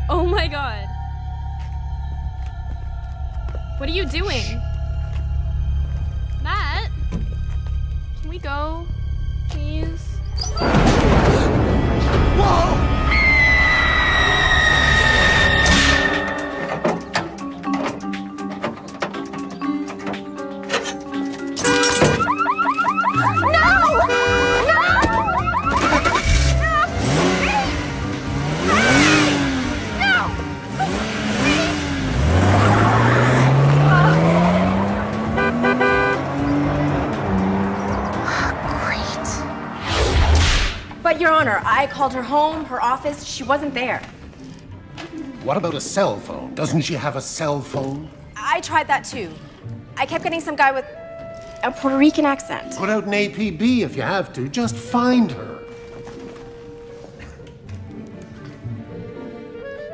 Oh my god. What are you doing? Matt? Can we go? Please? Whoa! But, Your Honor, I called her home, her office. She wasn't there. What about a cell phone? Doesn't she have a cell phone? I tried that too. I kept getting some guy with a Puerto Rican accent. Put out an APB if you have to. Just find her.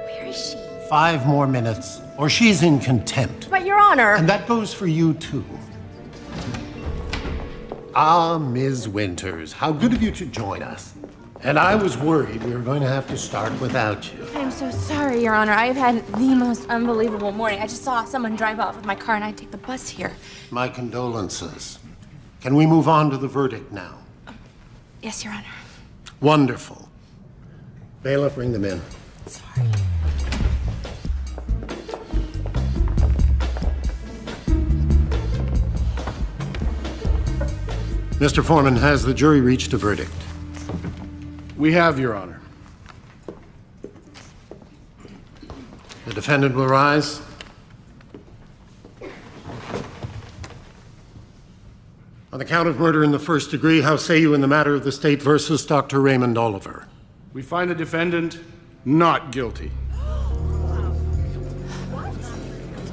Where is she? 5 more minutes, or she's in contempt. But, Your Honor... And that goes for you, too. Ah, Ms. Winters, how good of you to join us. And I was worried we were going to have to start without you. I'm so sorry, Your Honor. I've had the most unbelievable morning. I just saw someone drive off with my car and I'd take the bus here. My condolences. Can we move on to the verdict now? Yes, Your Honor. Wonderful. Bailiff, bring them in. Sorry. Mr. Foreman, has the jury reached a verdict? We have, Your Honor. The defendant will rise. On the count of murder in the first degree, how say you in the matter of the state versus Dr. Raymond Oliver? We find the defendant not guilty.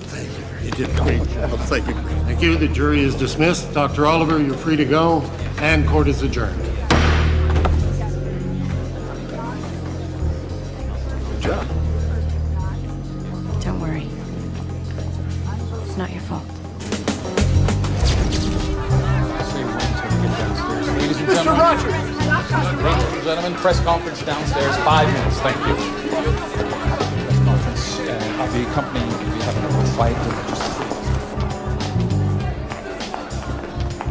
Thank you. You did a great job. Thank you. Thank you. The jury is dismissed. Dr. Oliver, you're free to go, and court is adjourned. Good job. Don't worry. It's not your fault. Ladies and gentlemen, Rogers! ladies and gentlemen, press conference downstairs, 5 minutes, thank you. Press conference, I'll be accompanying you, we have another flight.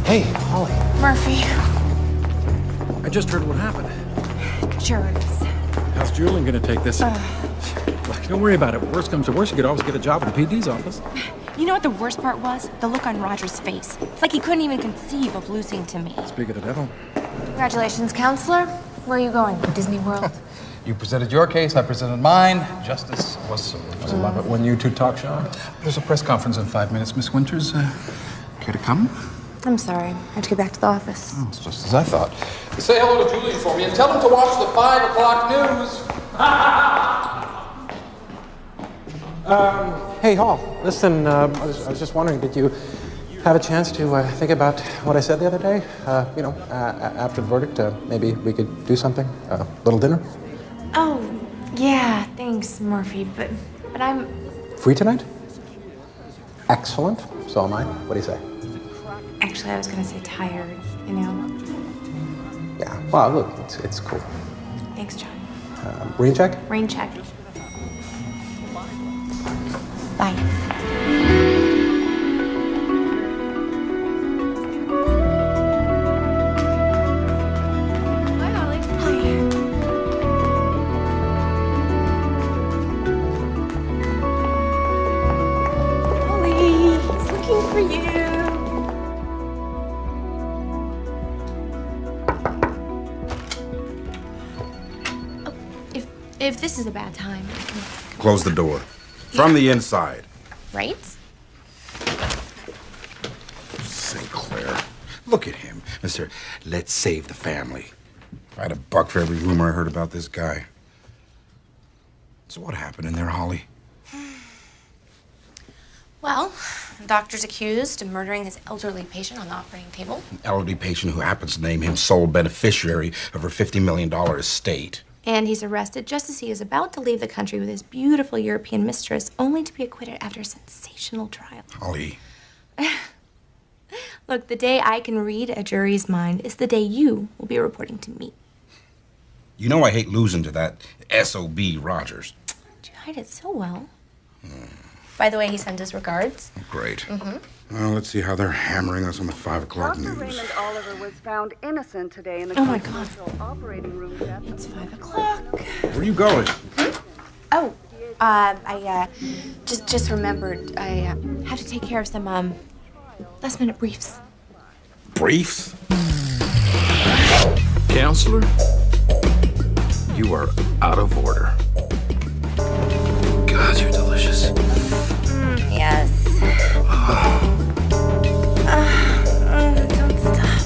Hey, Holly. Murphy. I just heard what happened. Juries. How's Julian gonna take this? Look, don't worry about it. Worst comes to worst, you could always get a job at the PD's office. You know what the worst part was? The look on Roger's face. It's like he couldn't even conceive of losing to me. Speak of the devil. Congratulations, counselor. Where are you going? Disney World? You presented your case, I presented mine. Justice was served. I love it when you two talk, Sean. There's a press conference in 5 minutes. Miss Winters, care to come? I'm sorry. I have to get back to the office. Oh, it's just as I thought. Say hello to Julian for me and tell him to watch the 5 o'clock news. Hey, Hall. Listen, I was just wondering, did you have a chance to think about what I said the other day? After the verdict, maybe we could do something? A little dinner? Oh, yeah. Thanks, Murphy. But I'm... Free tonight? Excellent. So am I. What do you say? Actually, I was going to say tired, you know? Yeah. Well, look, it's cool. Thanks, John. Rain check? Rain check. Bye. Hi, Holly. Hi. Holly, he's looking for you. If this is a bad time, Close the door. From the inside. right? Sinclair. Look at him, Mr. Let's save the family. If I had a buck for every rumor I heard about this guy. So what happened in there, Holly? Well, the doctor's accused of murdering his elderly patient on the operating table. An elderly patient who happens to name him sole beneficiary of her $50 million estate. And he's arrested just as he is about to leave the country with his beautiful European mistress, only to be acquitted after a sensational trial. Holly. Look, the day I can read a jury's mind is the day you will be reporting to me. You know I hate losing to that S.O.B. Rogers. You hide it so well. By the way, he sent his regards. Great. Well, let's see how they're hammering us on the 5 o'clock Dr. news. Raymond Oliver was found innocent today in the Oh my God. Continental operating room death. It's 5 o'clock. Where are you going? Oh, I just remembered I have to take care of some last-minute briefs. Briefs? Counselor, you are out of order. God, you're delicious. Yes. Don't stop.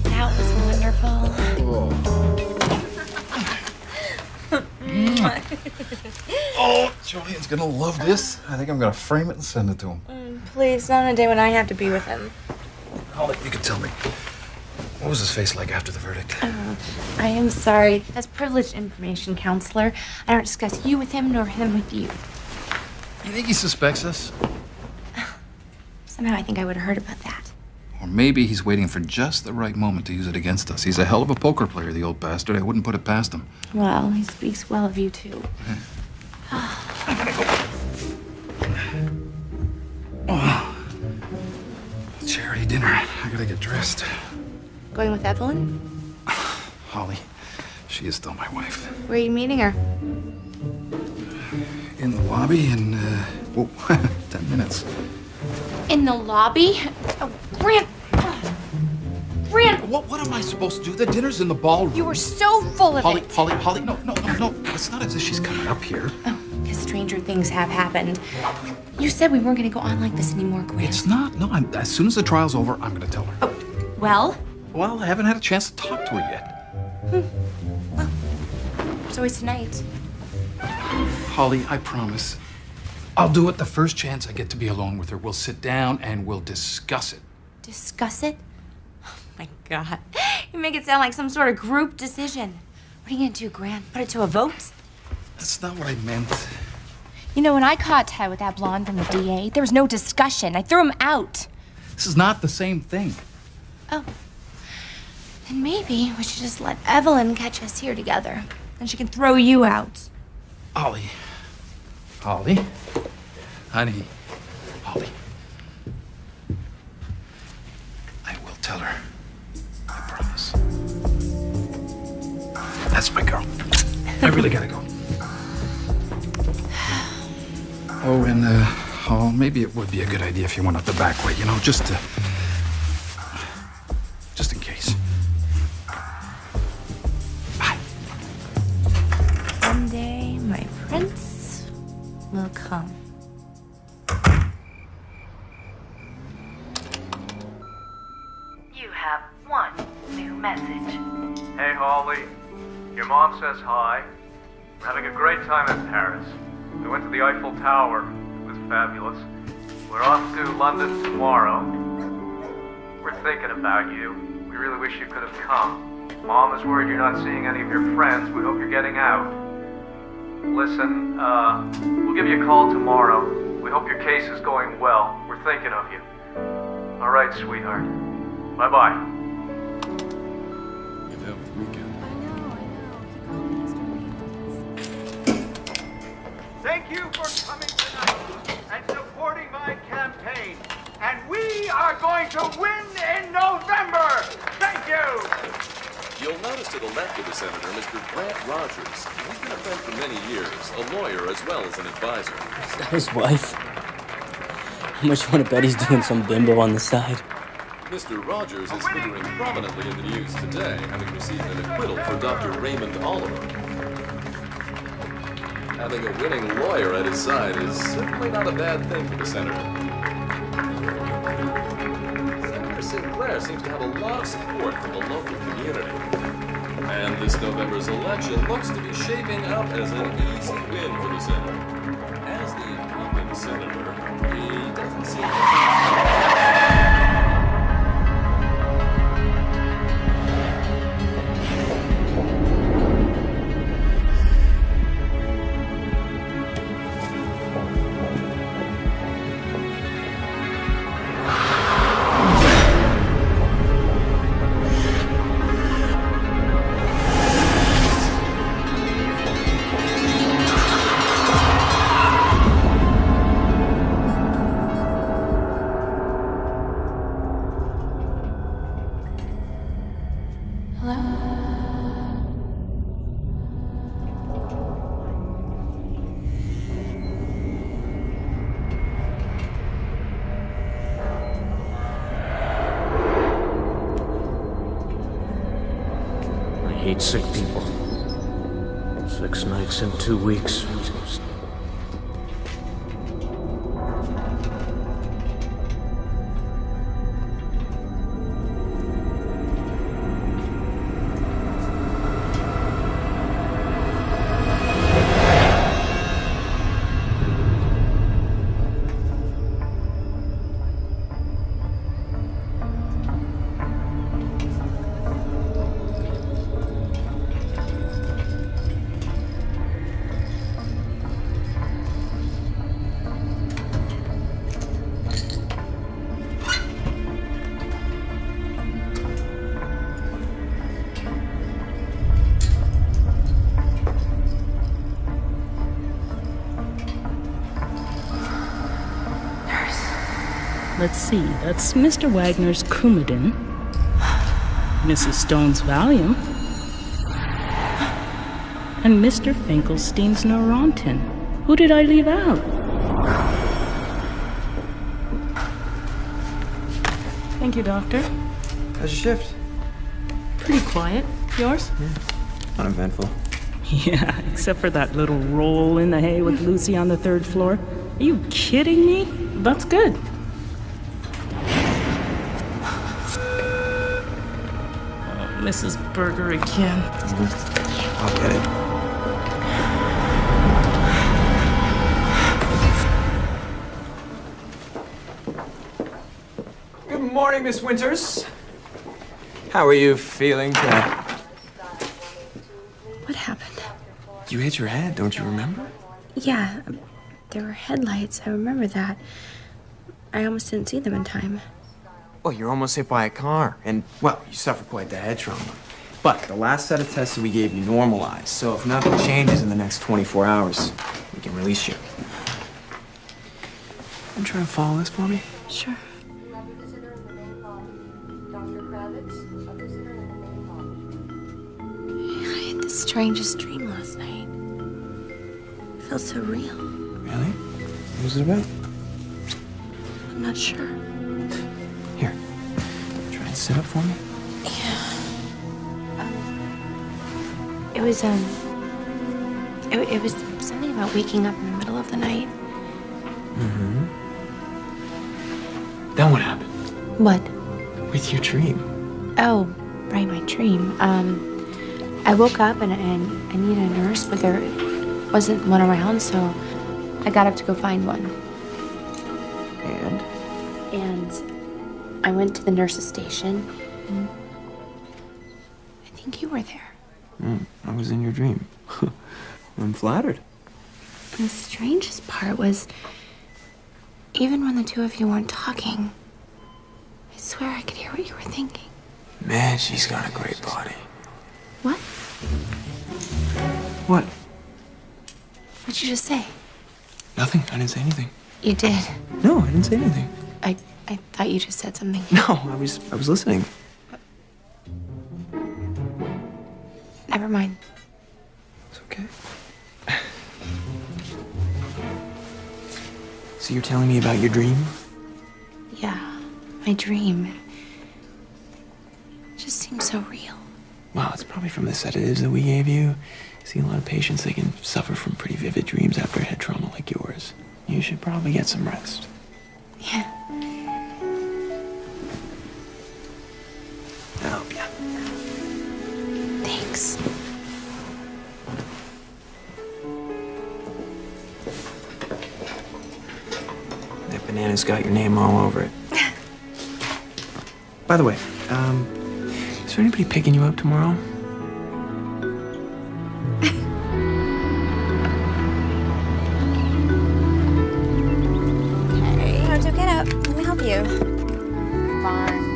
That was wonderful. Oh, Julian's gonna love this. I think I'm gonna frame it and send it to him. Please, not on a day when I have to be with him. Holly, you can tell me. What was his face like after the verdict? I am sorry. That's privileged information, counselor. I don't discuss you with him nor him with you. You think he suspects us? Somehow I think I would have heard about that. Or maybe he's waiting for just the right moment to use it against us. He's a hell of a poker player, the old bastard. I wouldn't put it past him. Well, he speaks well of you, too. Charity dinner. I gotta get dressed. Going with Evelyn? Holly, she is still my wife. Where are you meeting her? In the lobby in, 10 minutes. In the lobby? Oh, Grant! Grant! What am I supposed to do? The dinner's in the ballroom. You were so full of it. Holly, no. It's not as if she's coming up here. Oh, because stranger things have happened. You said we weren't going to go on like this anymore, Grant. It's not. No, as soon as the trial's over, I'm gonna tell her. Oh, well? Well, I haven't had a chance to talk to her yet. Well, it's always tonight. Holly, I promise. I'll do it the first chance I get to be alone with her. We'll sit down and we'll discuss it. Discuss it? Oh, my God. You make it sound like some sort of group decision. What are you going to do, Grant? Put it to a vote? That's not what I meant. You know, when I caught Ty with that blonde from the DA, there was no discussion. I threw him out. This is not the same thing. Oh. Then maybe we should just let Evelyn catch us here together. Then she can throw you out. Holly. Honey. Holly. I will tell her. I promise. That's my girl. I really gotta go. Oh, and, maybe it would be a good idea if you went out the back way, just in case. Bye. Someday my prince will come. You have one new message. Hey, Holly. Your mom says hi. We're having a great time in Paris. We went to the Eiffel Tower. It was fabulous. We're off to London tomorrow. We're thinking about you. We really wish you could have come. Mom is worried you're not seeing any of your friends. We hope you're getting out. Listen, we'll give you a call tomorrow. We hope your case is going well. We're thinking of you. All right, sweetheart. Bye-bye. Thank you for coming tonight and supporting my campaign. And we are going to win in November. Thank you. You'll notice to the left of the senator, Mr. Grant Rogers. He's been a friend for many years, a lawyer as well as an advisor. Is that his wife? How much you want to bet he's doing some bimbo on the side? Mr. Rogers is figuring prominently in the news today, having received an acquittal for Dr. Raymond Oliver. Having a winning lawyer at his side is certainly not a bad thing for the senator. Senator Sinclair seems to have a lot of support from the local community. And this November's election looks to be shaping up as an easy win for the senator. As the incumbent senator, he doesn't seem to... hate sick people. 6 nights in 2 weeks. Let's see, that's Mr. Wagner's Coumadin, Mrs. Stone's Valium, and Mr. Finkelstein's Neurontin. Who did I leave out? Thank you, Doctor. How's your shift? Pretty quiet. Yours? Uneventful. Yeah, except for that little roll in the hay with Lucy on the 3rd floor. Are you kidding me? That's good. Mrs. Berger again. I'll get it. Good morning, Miss Winters. How are you feeling today? What happened? You hit your head, don't you remember? Yeah, there were headlights. I remember that. I almost didn't see them in time. Well, you're almost hit by a car, and, well, you suffered quite the head trauma. But the last set of tests that we gave you normalized, so if nothing changes in the next 24 hours, we can release you. You try to follow this for me? Sure. I had the strangest dream last night. It felt so real. Really? What was it about? I'm not sure. Here, try and sit up for me. It was, it was something about waking up in the middle of the night. Mm-hmm. Then what happened? What? With your dream. Oh, right, my dream. I woke up and I needed a nurse, but there wasn't one around, so I got up to go find one. And I went to the nurse's station, and I think you were there. I was in your dream. I'm flattered. The strangest part was, even when the two of you weren't talking, I swear I could hear what you were thinking. Man, she's got a great body. What? What? What'd you just say? Nothing. I didn't say anything. You did. No, I didn't say anything. I thought you just said something. No, I was listening. Never mind. It's okay. So you're telling me about your dream? Yeah, my dream. It just seems so real. Well, it's probably from the sedatives that we gave you. See, a lot of patients, they can suffer from pretty vivid dreams after a head trauma like yours. You should probably get some rest. Yeah. I'll help you. Thanks. That banana's got your name all over it. By the way, is there anybody picking you up tomorrow? Hey, how'd you get up? Let me help you. Fine.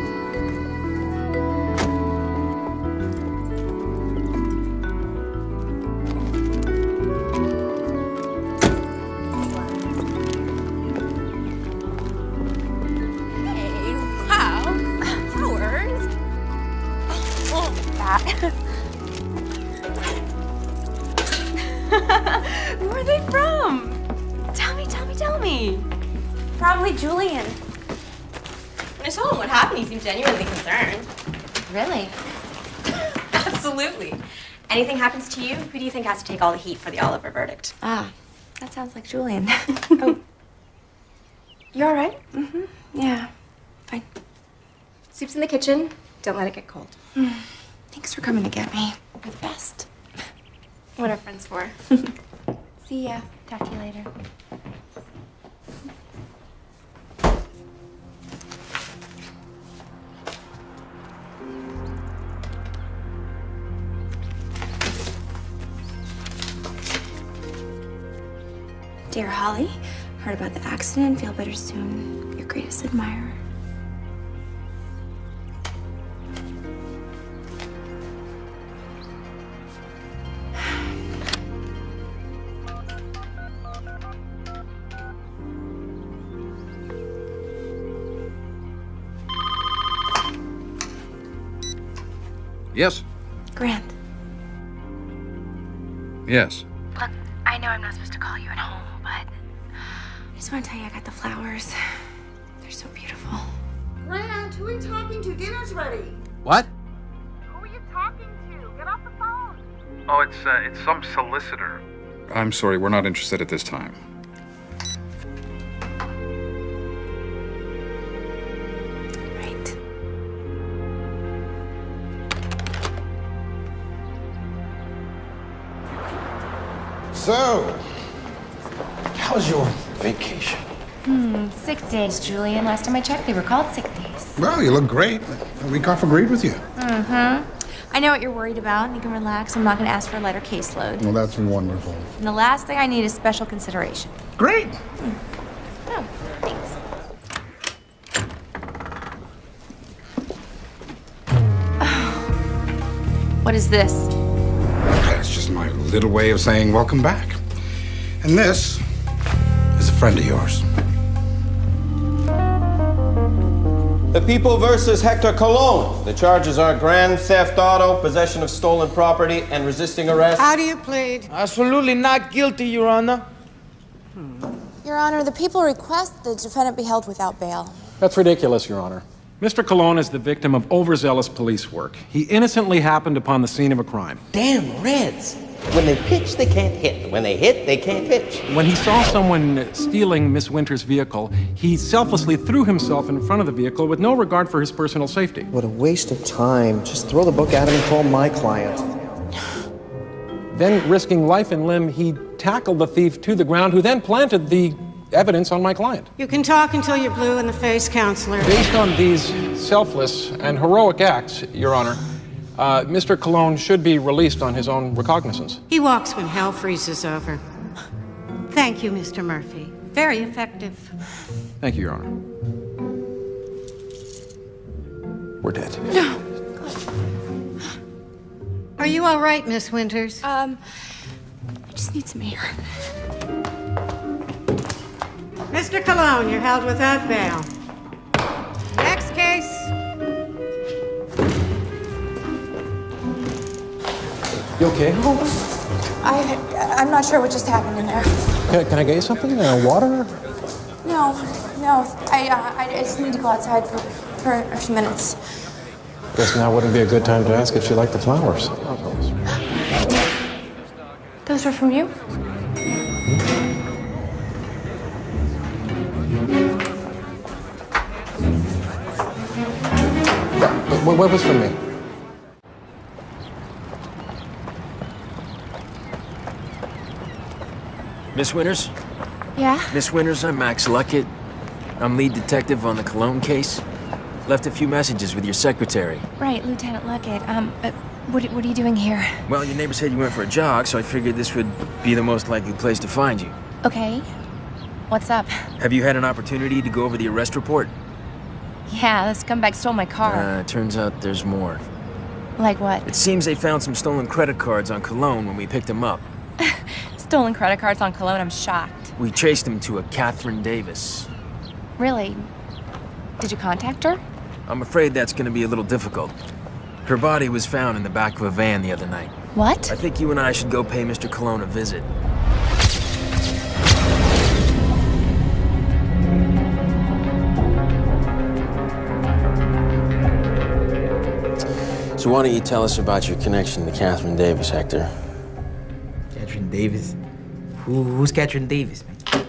Who are they from? Tell me. Probably Julian. When I told him what happened, he seemed genuinely concerned. Really? Absolutely. Anything happens to you, who do you think has to take all the heat for the Oliver verdict? Ah, that sounds like Julian. Oh. You all right? Mm-hmm. Yeah, fine. Soup's in the kitchen. Don't let it get cold. Thanks for coming to get me. You're the best. What are friends for? See ya. Talk to you later. Dear Holly, heard about the accident. Feel better soon. Your greatest admirer. Yes. Grant. Yes. Look, I know I'm not supposed to call you at home, but I just want to tell you I got the flowers. They're so beautiful. Grant, who are you talking to? Dinner's ready. What? Who are you talking to? Get off the phone. Oh, it's some solicitor. I'm sorry, we're not interested at this time. Right. So, how's your vacation? Sick days, Julian. Last time I checked, they were called sick days. Well, you look great. A week off agreed with you. Mm-hmm. I know what you're worried about. You can relax. I'm not going to ask for a lighter caseload. Well, that's wonderful. And the last thing I need is special consideration. Great. Oh, thanks. What is this? That's just my little way of saying welcome back. And this is a friend of yours. The People versus Hector Colon. The charges are grand theft auto, possession of stolen property, and resisting arrest. How do you plead? Absolutely not guilty, Your Honor. Your Honor, the people request the defendant be held without bail. That's ridiculous, Your Honor. Mr. Colon is the victim of overzealous police work. He innocently happened upon the scene of a crime. Damn Reds. When they pitch, they can't hit. When they hit, they can't pitch. When he saw someone stealing Miss Winter's vehicle, he selflessly threw himself in front of the vehicle with no regard for his personal safety. What a waste of time. Just throw the book at him and call my client. Then, risking life and limb, he tackled the thief to the ground, who then planted the evidence on my client. You can talk until you're blue in the face, counselor. Based on these selfless and heroic acts, Your Honor, Mr. Colon should be released on his own recognizance. He walks when hell freezes over. Thank you, Mr. Murphy. Very effective. Thank you, Your Honor. We're dead. No. Are you all right, Miss Winters? I just need some air. Mr. Colon, you're held without bail. Next case. You okay? I'm not sure what just happened in there. Can I get you something? Water? No. I just need to go outside for a few minutes. Guess now wouldn't be a good time to ask if she liked the flowers. Those were from you? What was from me? Miss Winters? Yeah? Miss Winters, I'm Max Luckett. I'm lead detective on the Cologne case. Left a few messages with your secretary. Right, Lieutenant Luckett. What are you doing here? Well, your neighbor said you went for a jog, so I figured this would be the most likely place to find you. Okay. What's up? Have you had an opportunity to go over the arrest report? Yeah, this scumbag stole my car. Turns out there's more. Like what? It seems they found some stolen credit cards on Cologne when we picked him up. Stolen credit cards on Cologne? I'm shocked. We traced him to a Catherine Davis. Really? Did you contact her? I'm afraid that's going to be a little difficult. Her body was found in the back of a van the other night. What? I think you and I should go pay Mr. Cologne a visit. So So why don't you tell us about your connection to Catherine Davis, Hector? Catherine Davis? Who's Catherine Davis, man?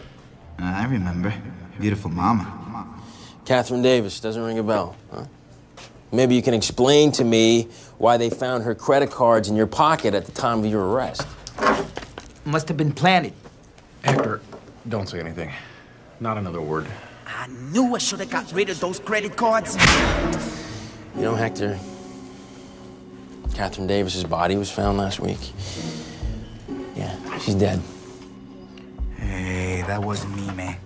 I remember. Beautiful mama. Catherine Davis, doesn't ring a bell, huh? Maybe you can explain to me why they found her credit cards in your pocket at the time of your arrest. Must have been planted. Hector, don't say anything. Not another word. I knew I should have got rid of those credit cards. You know, Hector, Catherine Davis's body was found last week. Yeah, she's dead. Hey, that wasn't me, man.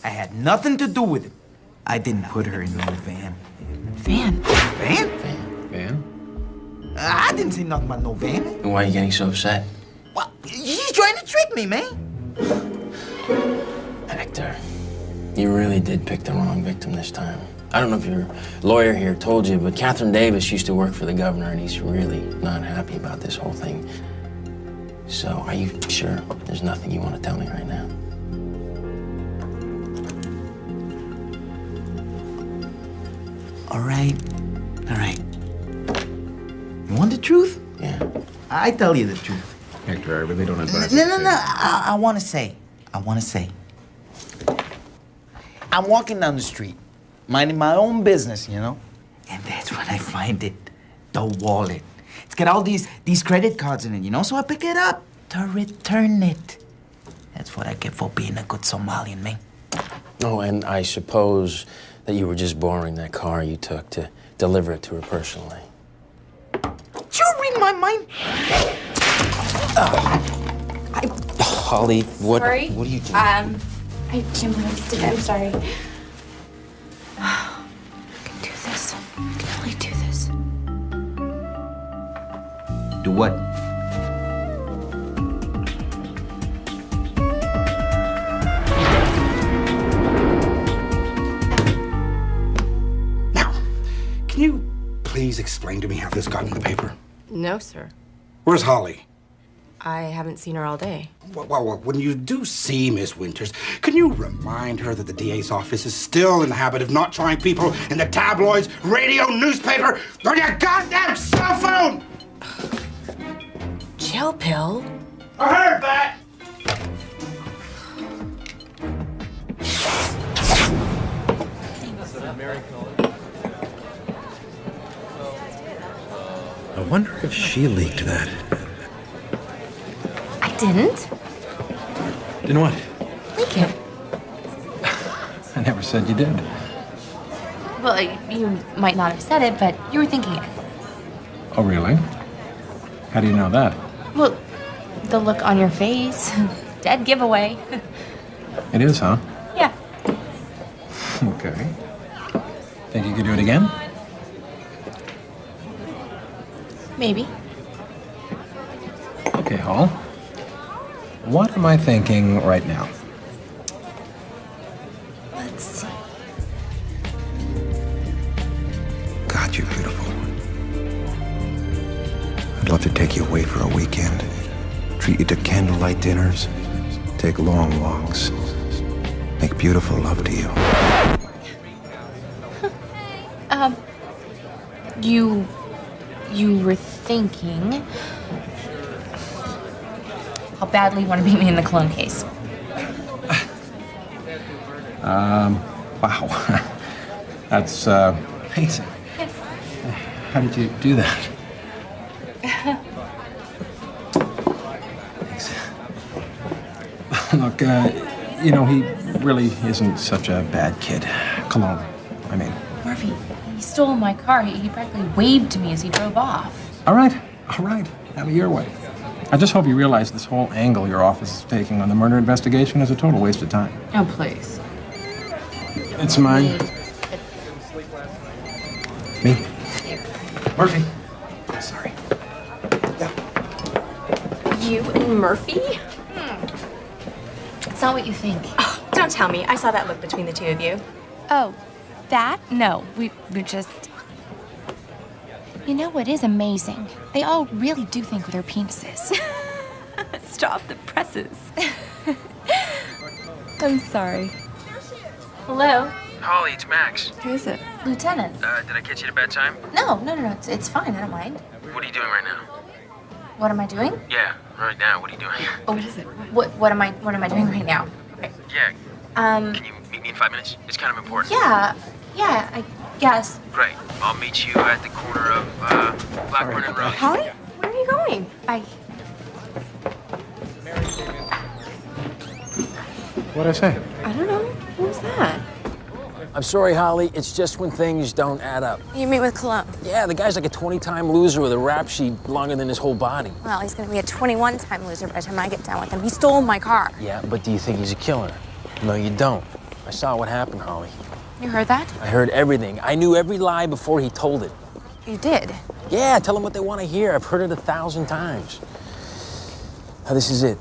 I had nothing to do with it. I didn't put her in no van. Van? Van? Van? I didn't say nothing about no van. And why are you getting so upset? Well, he's trying to trick me, man. Hector, you really did pick the wrong victim this time. I don't know if your lawyer here told you, but Catherine Davis used to work for the governor, and he's really not happy about this whole thing. So, are you sure there's nothing you want to tell me right now? All right. You want the truth? Yeah. I tell you the truth. Hector, I really don't advise No. I want to say. I'm walking down the street, minding my own business, you know? And that's when I find it. The wallet. It's got all these credit cards in it, you know? So I pick it up to return it. That's what I get for being a good Somalian, man. Oh, and I suppose that you were just borrowing that car you took to deliver it to her personally. Did you read my mind? Holly, what are you doing? I can't believe I just did it. I'm sorry. I can do this. I can really do this. Do what? Can you please explain to me how this got in the paper? No, sir. Where's Holly? I haven't seen her all day. Well, when you do see Miss Winters, can you remind her that the DA's office is still in the habit of not trying people in the tabloids, radio, newspaper, or your goddamn cell phone? Jail pill? I heard that! I wonder if she leaked that. I didn't. Didn't what? Leak it. I never said you did. Well, you might not have said it, but you were thinking it. Oh, really? How do you know that? Well, the look on your face. Dead giveaway. It is, huh? Yeah. Okay. Think you could do it again? Maybe. Okay, Hall. What am I thinking right now? Let's see. God, you're beautiful. I'd love to take you away for a weekend. Treat you to candlelight dinners. Take long walks. Make beautiful love to you. You were thinking how badly you want to beat me in the clone case. Wow. That's, amazing. How did you do that? Thanks. Look, you know, he really isn't such a bad kid. Cologne, I mean. Murphy, he stole my car. He practically waved to me as he drove off. All right. Have it your way. I just hope you realize this whole angle your office is taking on the murder investigation is a total waste of time. Oh, please. It's mine. Me? Murphy. Sorry. You and Murphy? It's not what you think. Oh, don't tell me. I saw that look between the two of you. Oh, that? No, we're just... You know what is amazing? They all really do think with their penises. Stop the presses. I'm sorry. Hello? Holly, it's Max. Who is it? Lieutenant. Did I catch you at a bad time? No, it's fine. I don't mind. What are you doing right now? What am I doing? Yeah, right now. What are you doing? Oh, what is it? What am I doing right now? Okay. Yeah. Um. Can you meet me in 5 minutes? It's kind of important. Yeah, I guess. Great. I'll meet you at the corner of Blackburn and Rose. Holly, where are you going? Bye. What'd I say? I don't know. What was that? I'm sorry, Holly. It's just when things don't add up. You meet with Cologne. Yeah, the guy's like a 20-time loser with a rap sheet longer than his whole body. Well, he's gonna be a 21-time loser by the time I get done with him. He stole my car. Yeah, but do you think he's a killer? No, you don't. I saw what happened, Holly. You heard that? I heard everything. I knew every lie before he told it. You did? Yeah, tell them what they want to hear. I've heard it 1,000 times. Now, this is it.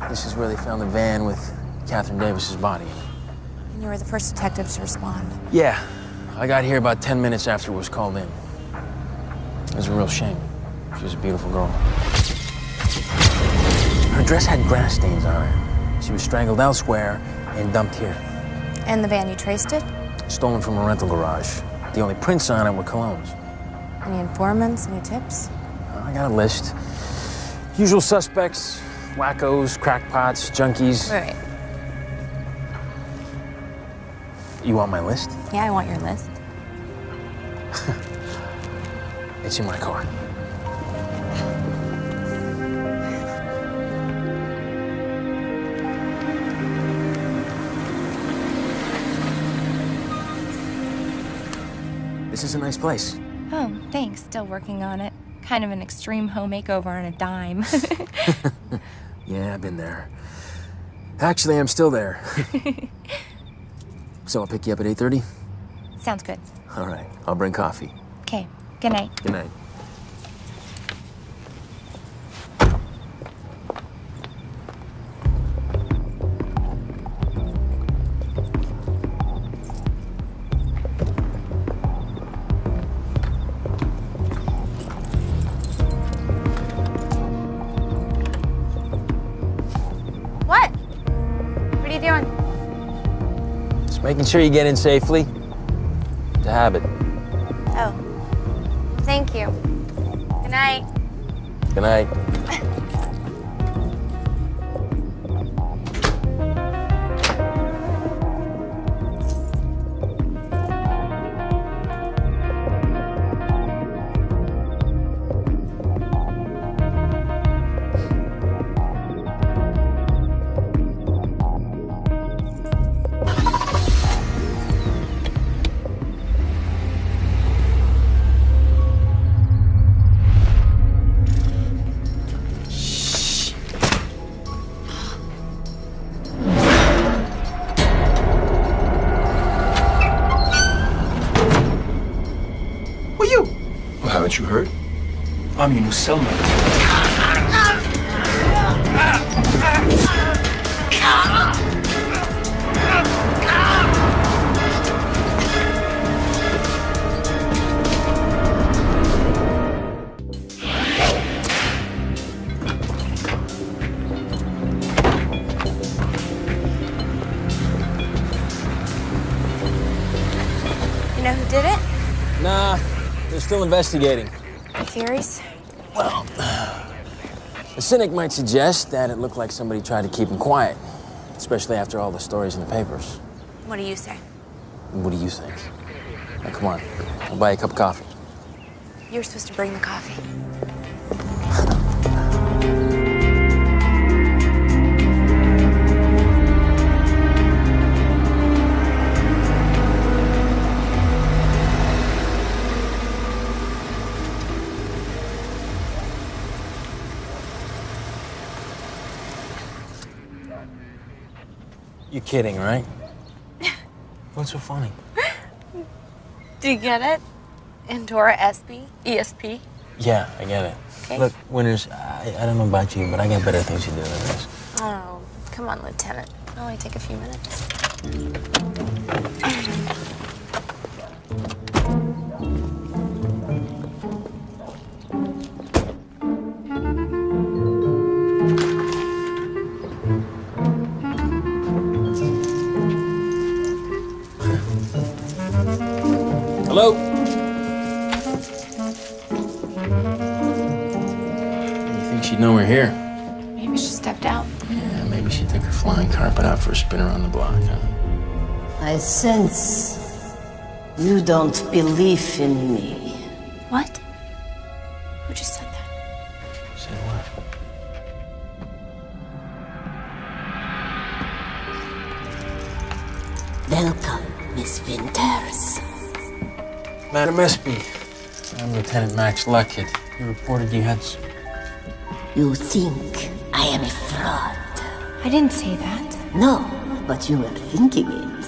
This is where they found the van with Catherine Davis's body in it. And you were the first detective to respond. Yeah, I got here about 10 minutes after it was called in. It was a real shame. She was a beautiful girl. Her dress had grass stains on it. She was strangled elsewhere and dumped here. And the van, you traced it? Stolen from a rental garage. The only prints on it were Cologne's. Any informants, any tips? I got a list. Usual suspects, wackos, crackpots, junkies. Wait. You want my list? Yeah, I want your list. It's in my car. This is a nice place. Oh, thanks. Still working on it. Kind of an extreme home makeover on a dime. Yeah, I've been there. Actually, I'm still there. So I'll pick you up at 8:30? Sounds good. All right, I'll bring coffee. Okay. Good night. Good night. What? What are you doing? Just making sure you get in safely. It's a habit. Oh. Thank you. Good night. Good night. Haven't you heard? I'm your new cellmate. You know who did it? Nah, they're still investigating. Any theories? Well, a cynic might suggest that it looked like somebody tried to keep him quiet, especially after all the stories in the papers. What do you say? What do you think? Now, come on, I'll buy you a cup of coffee. You were supposed to bring the coffee. You're kidding, right? What's so funny? Do you get it? Andorra SB? ESP? Yeah, I get it. Okay. Look, Winters, I don't know about you, but I got better things to do than this. Oh, come on, Lieutenant. It'll only take a few minutes. Hello? You think she'd know we're here? Maybe she stepped out. Yeah, maybe she took her flying carpet out for a spin around the block, huh? I sense you don't believe in me. What? Who just said that? Said what? Welcome, Miss Winters. Madam Espy, I'm Lieutenant Max Luckett. You reported you had... You think I am a fraud? I didn't say that. No, but you were thinking it.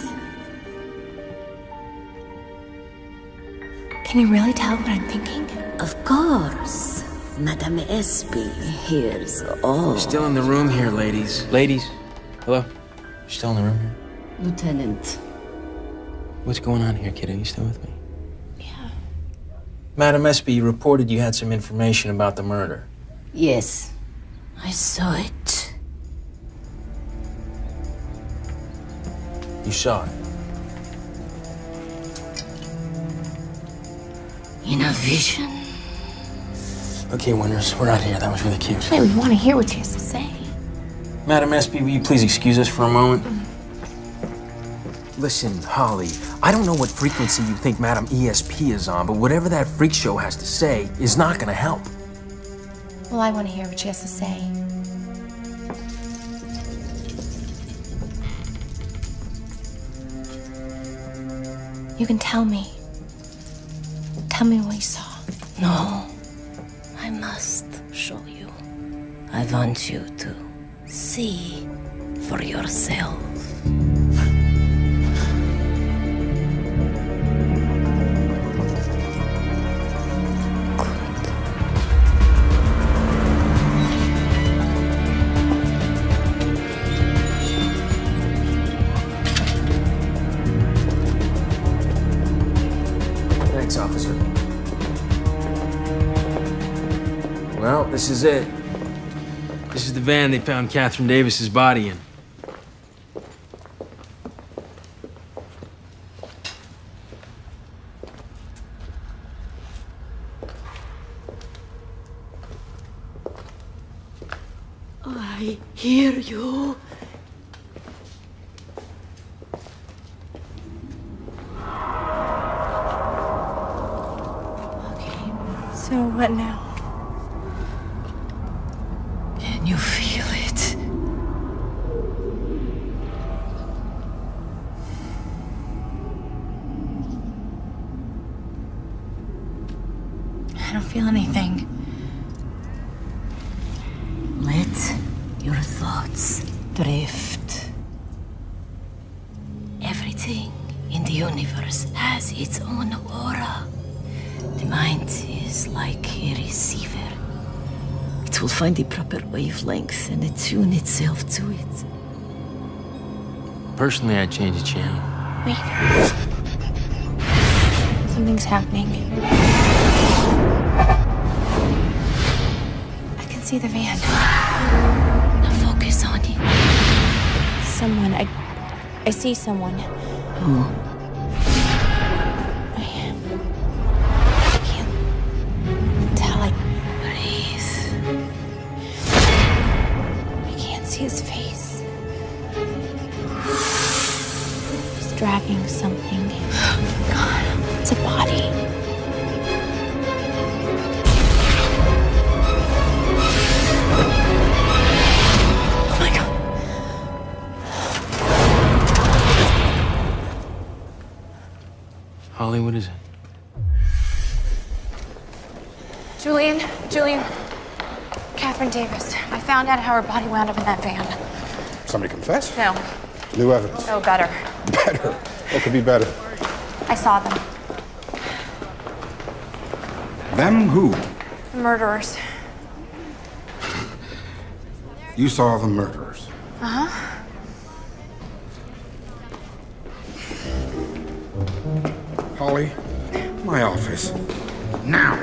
Can you really tell what I'm thinking? Of course. Madame Espy hears all. You're still in the room here, ladies. Ladies? Hello? You're still in the room here? Lieutenant. What's going on here, kid? Are you still with me? Yeah. Madam Espy, you reported you had some information about the murder. Yes, I saw it. You saw it? In a vision. Okay, Winters, we're out here. That was really cute. Hey, we want to hear what she has to say. Madam Espy, will you please excuse us for a moment? Listen, Holly, I don't know what frequency you think Madam ESP is on, but whatever that freak show has to say is not gonna help. Well, I want to hear what she has to say. You can tell me. Tell me what you saw. No, I must show you. I want you to see for yourself. Thanks, officer. Well, this is it. This is the van they found Catherine Davis's body in. I hear you. So what now? Can you feel it? I don't feel anything. Let your thoughts drift. Everything in the universe has its own aura. The mind is like a receiver. It will find the proper wavelength and attune itself to it. Personally, I'd change the channel. Wait. Something's happening. I can see the van. Now focus on it. Someone. I see someone. Who? I can't tell. Breathe. I can't see his face. He's dragging something. God, it's a body. Oh my God. Holly, what is it? Julian, Catherine Davis. I found out how her body wound up in that van. Somebody confess? No, New evidence. no, better. Better. What could be better? I saw them. Them who? The murderers. You saw the murderers. Uh-huh. Holly, my office. Now.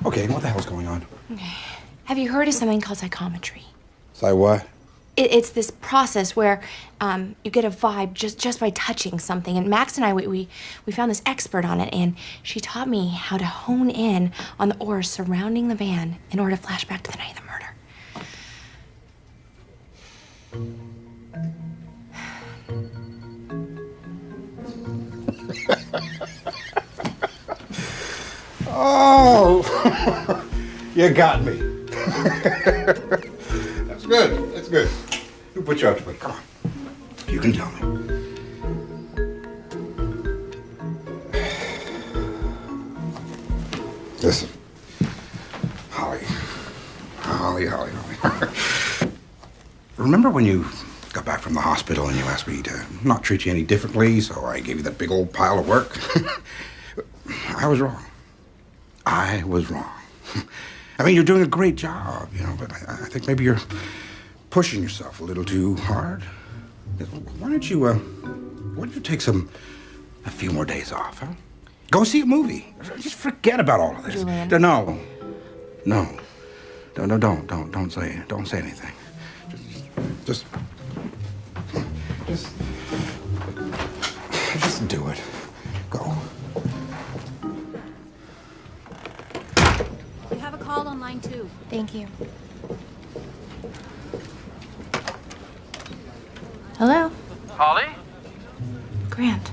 Okay, what the hell's going on? Okay. Have you heard of something called psychometry? Say what? It's this process where you get a vibe just by touching something. And Max and I, we found this expert on it, and she taught me how to hone in on the auras surrounding the van in order to flash back to the night of the murder. Oh, you got me. That's good. That's good. Who put you up to it? Come on. You can tell me. Listen, Holly. Remember when you got back from the hospital and you asked me to not treat you any differently, so I gave you that big old pile of work? I was wrong. I mean, you're doing a great job, you know, but I think maybe you're pushing yourself a little too hard. Why don't you take a few more days off, huh? Go see a movie. Just forget about all of this. Julian. No. Don't say anything. Just do it. Go. We have a call on line 2. Thank you. Hello? Holly? Grant.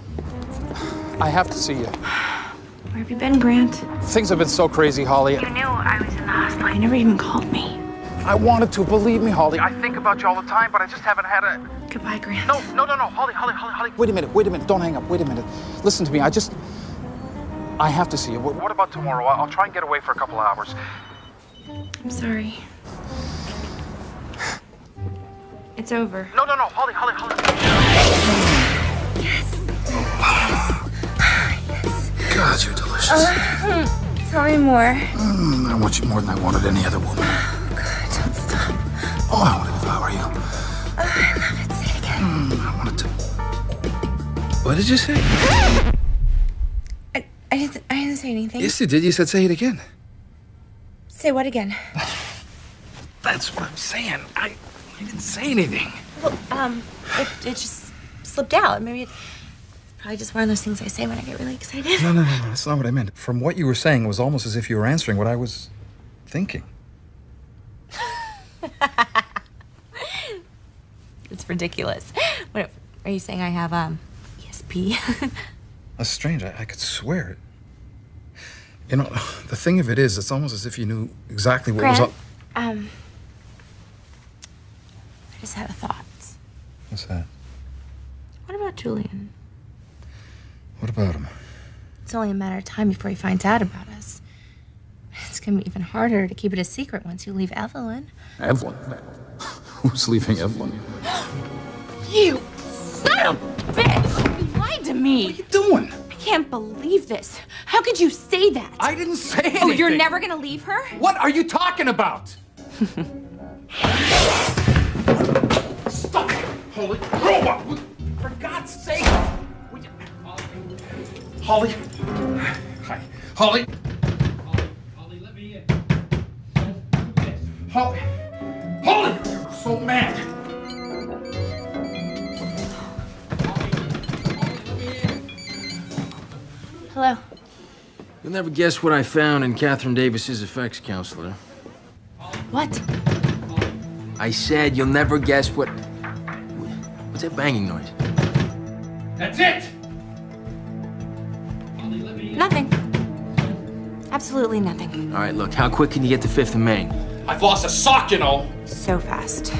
I have to see you. Where have you been, Grant? Things have been so crazy, Holly. You knew I was in the hospital. You never even called me. I wanted to, believe me, Holly. I think about you all the time, but I just haven't had a... Goodbye, Grant. No. Holly. Wait a minute. Don't hang up. Wait a minute. Listen to me. I have to see you. What about tomorrow? I'll try and get away for a couple hours. I'm sorry. It's over. No. Holly. God, you're delicious. Tell me more. I want you more than I wanted any other woman. Oh, God, don't stop. Oh, I want to devour you. I love it. Say it again. I wanted to... What did you say? I didn't say anything. Yes, you did. You said say it again. Say what again? That's what I'm saying. I didn't say anything. Well, it just slipped out. Maybe it's probably just one of those things I say when I get really excited. No. That's not what I meant. From what you were saying, it was almost as if you were answering what I was thinking. It's ridiculous. What are you saying? I have ESP? That's strange. I could swear it. You know, the thing of it is, it's almost as if you knew exactly what was up. I just had a thought. What's that? What about Julian? What about him? It's only a matter of time before he finds out about us. It's gonna be even harder to keep it a secret once you leave Evelyn. Evelyn? Who's leaving Evelyn? You son of a bitch! You lied to me! What are you doing? I can't believe this. How could you say that? I didn't say anything. Oh, you're never gonna leave her? What are you talking about? Stop it, Holly. Grow up. For God's sake! Holly? Hi. Holly. Holly, let me in. Holly. Holly! You're so mad. Hello. You'll never guess what I found in Catherine Davis's effects counselor. What? I said you'll never guess what... What's that banging noise? That's it! Nothing. Absolutely nothing. All right, look, how quick can you get to 5th and Main? I've lost a sock, you know. So fast.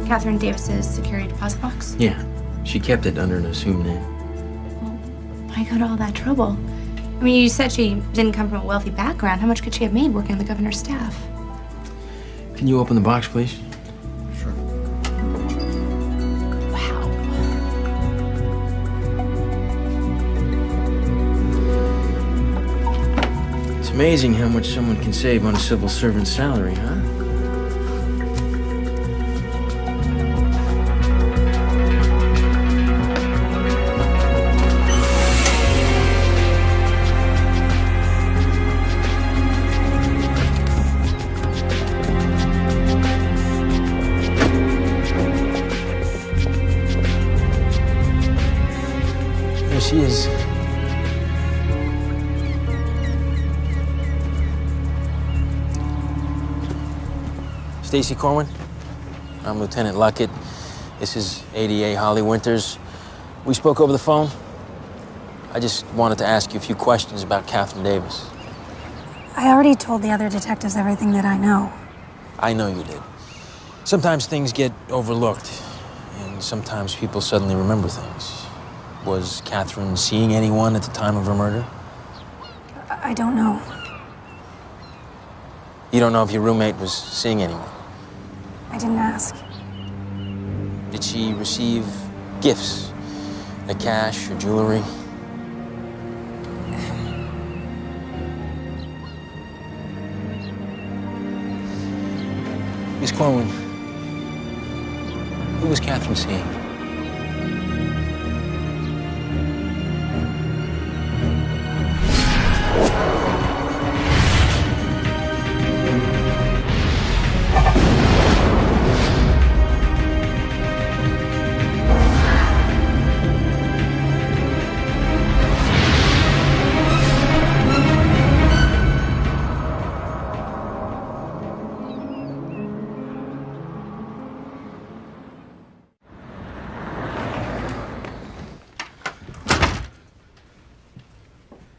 Catherine Davis's security deposit box? Yeah, she kept it under an assumed name. Why go to all that trouble? I mean, you said she didn't come from a wealthy background. How much could she have made working on the governor's staff? Can you open the box, please? Sure. Wow. It's amazing how much someone can save on a civil servant's salary, huh? Stacy Corwin. I'm Lieutenant Luckett. This is ADA Holly Winters. We spoke over the phone. I just wanted to ask you a few questions about Catherine Davis. I already told the other detectives everything that I know. I know you did. Sometimes things get overlooked, and sometimes people suddenly remember things. Was Catherine seeing anyone at the time of her murder? I don't know. You don't know if your roommate was seeing anyone? I didn't ask. Did she receive gifts, like cash or jewelry? Miss Corwin, who was Catherine seeing?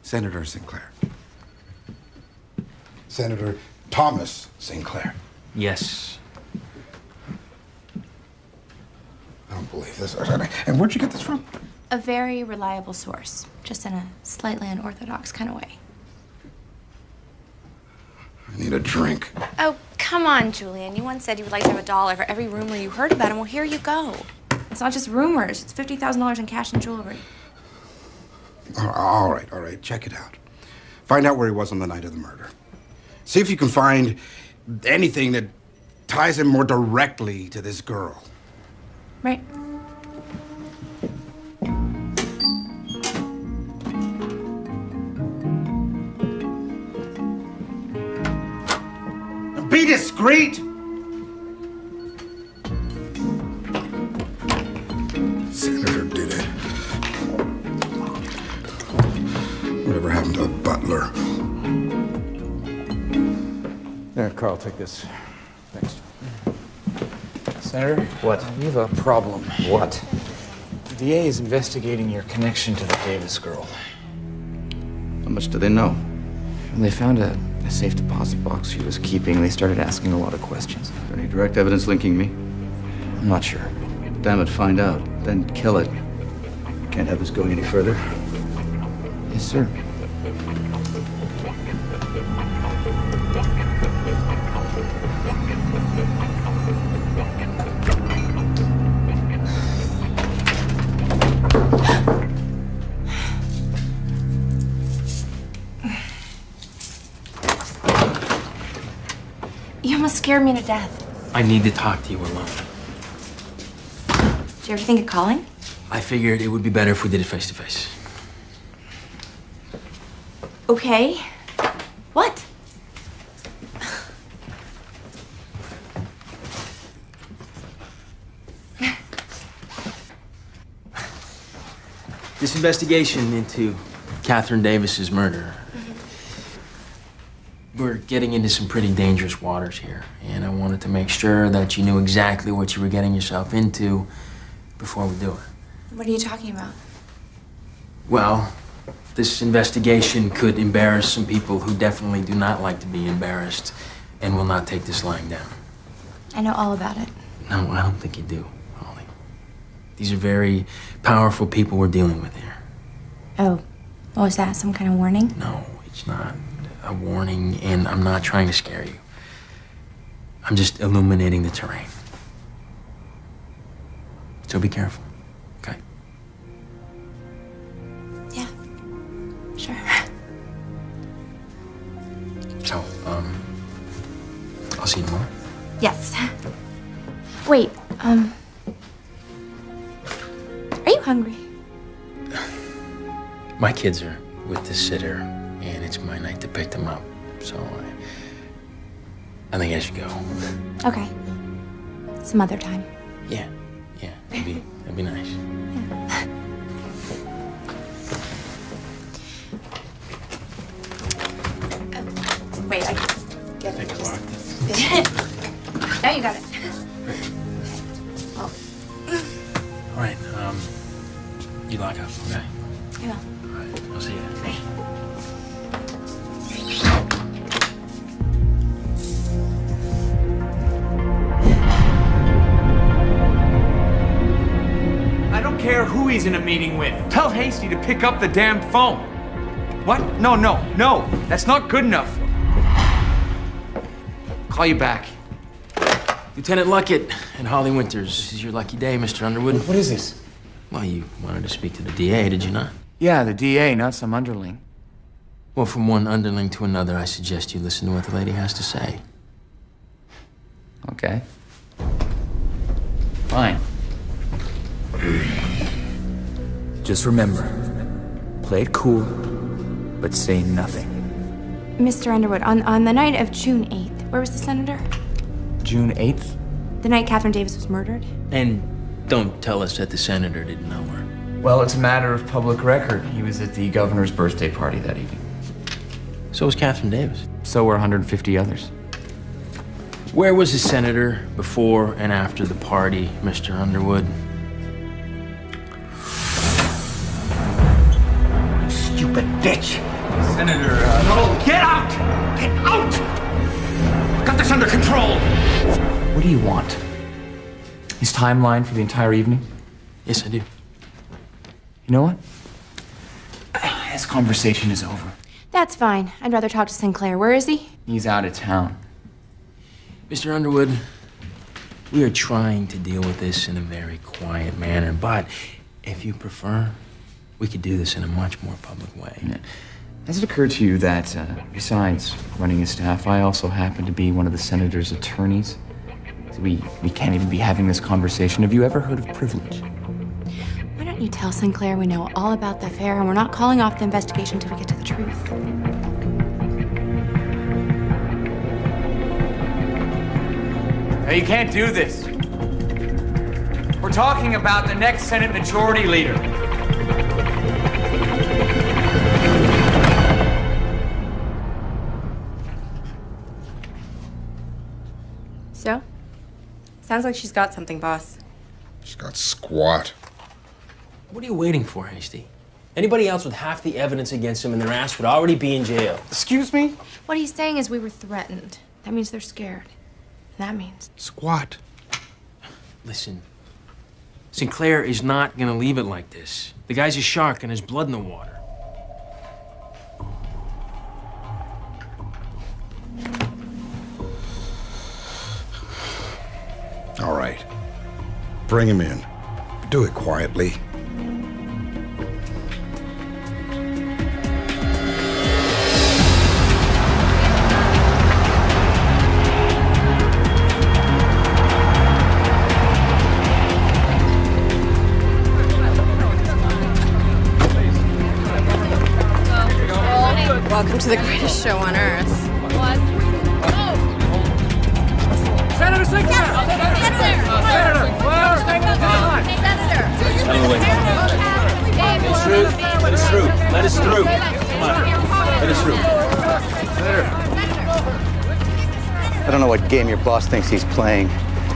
Senator Sinclair. Senator Thomas Sinclair. Yes. I don't believe this. And where'd you get this from? A very reliable source, just in a slightly unorthodox kind of way. I need a drink. Oh, come on, Julian. You once said you would like to have $1 for every rumor you heard about him. Well, here you go. It's not just rumors. It's $50,000 in cash and jewelry. All right. Check it out. Find out where he was on the night of the murder. See if you can find anything that ties him more directly to this girl. Right. Be discreet! Senator did it. Whatever happened to a butler? There, Carl, take this. Thanks. Senator? What? We have a problem. What? The DA is investigating your connection to the Davis girl. How much do they know? When they found a safe deposit box she was keeping, they started asking a lot of questions. Is there any direct evidence linking me? I'm not sure. Damn it, find out. Then kill it. Can't have this going any further. Yes, sir. You almost scared me to death. I need to talk to you alone. Did you ever think of calling? I figured it would be better if we did it face to face. Okay. What? This investigation into Catherine Davis's murder, we're getting into some pretty dangerous waters here, and I wanted to make sure that you knew exactly what you were getting yourself into before we do it. What are you talking about? Well, this investigation could embarrass some people who definitely do not like to be embarrassed and will not take this lying down. I know all about it. No, I don't think you do, Holly. These are very powerful people we're dealing with here. Oh, what was that? Some kind of warning? No, it's not a warning, and I'm not trying to scare you. I'm just illuminating the terrain. So be careful, okay? Yeah, sure. So, I'll see you tomorrow. Yes. Wait, are you hungry? My kids are with the sitter, and it's my night to pick them up. So I think I should go. Okay. Some other time. Yeah, that'd be nice. Wait, I get it. you got it. All right, you lock up, okay? Yeah. All right, I'll see you. I don't care who he's in a meeting with. Tell Hasty to pick up the damn phone. What? No, that's not good enough. Call you back. Lieutenant Luckett and Holly Winters, this is your lucky day, Mr. Underwood. What is this? Well, you wanted to speak to the DA, did you not? Yeah, the DA, not some underling. Well, from one underling to another, I suggest you listen to what the lady has to say. Okay. Fine. Just remember, play it cool, but say nothing. Mr. Underwood, on the night of June 8th, where was the senator? June 8th? The night Catherine Davis was murdered? And don't tell us that the senator didn't know her. Well, it's a matter of public record. He was at the governor's birthday party that evening. So was Catherine Davis. So were 150 others. Where was the senator before and after the party, Mr. Underwood? Stupid bitch! Senator, No, get out! Get out! Got this under control! What do you want? His timeline for the entire evening? Yes, I do. You know what? This conversation is over. That's fine. I'd rather talk to Sinclair. Where is he? He's out of town. Mr. Underwood, we are trying to deal with this in a very quiet manner, but if you prefer, we could do this in a much more public way. Yeah. Has it occurred to you that, besides running his staff, I also happen to be one of the senator's attorneys? So we can't even be having this conversation. Have you ever heard of privilege? Why don't you tell Sinclair we know all about the affair and we're not calling off the investigation until we get to the truth? Now, you can't do this. We're talking about the next Senate Majority Leader. So? Sounds like she's got something, boss. She's got squat. What are you waiting for, Hasty? Anybody else with half the evidence against him and their ass would already be in jail. Excuse me? What he's saying is we were threatened. That means they're scared. And that means... Squat. Listen, Sinclair is not gonna leave it like this. The guy's a shark and there's blood in the water. All right. Bring him in. Do it quietly. Welcome to the greatest show on earth. Senator Sinclair! Senator! Let us through. Let us through. Come on. Let us through. I don't know what game your boss thinks he's playing,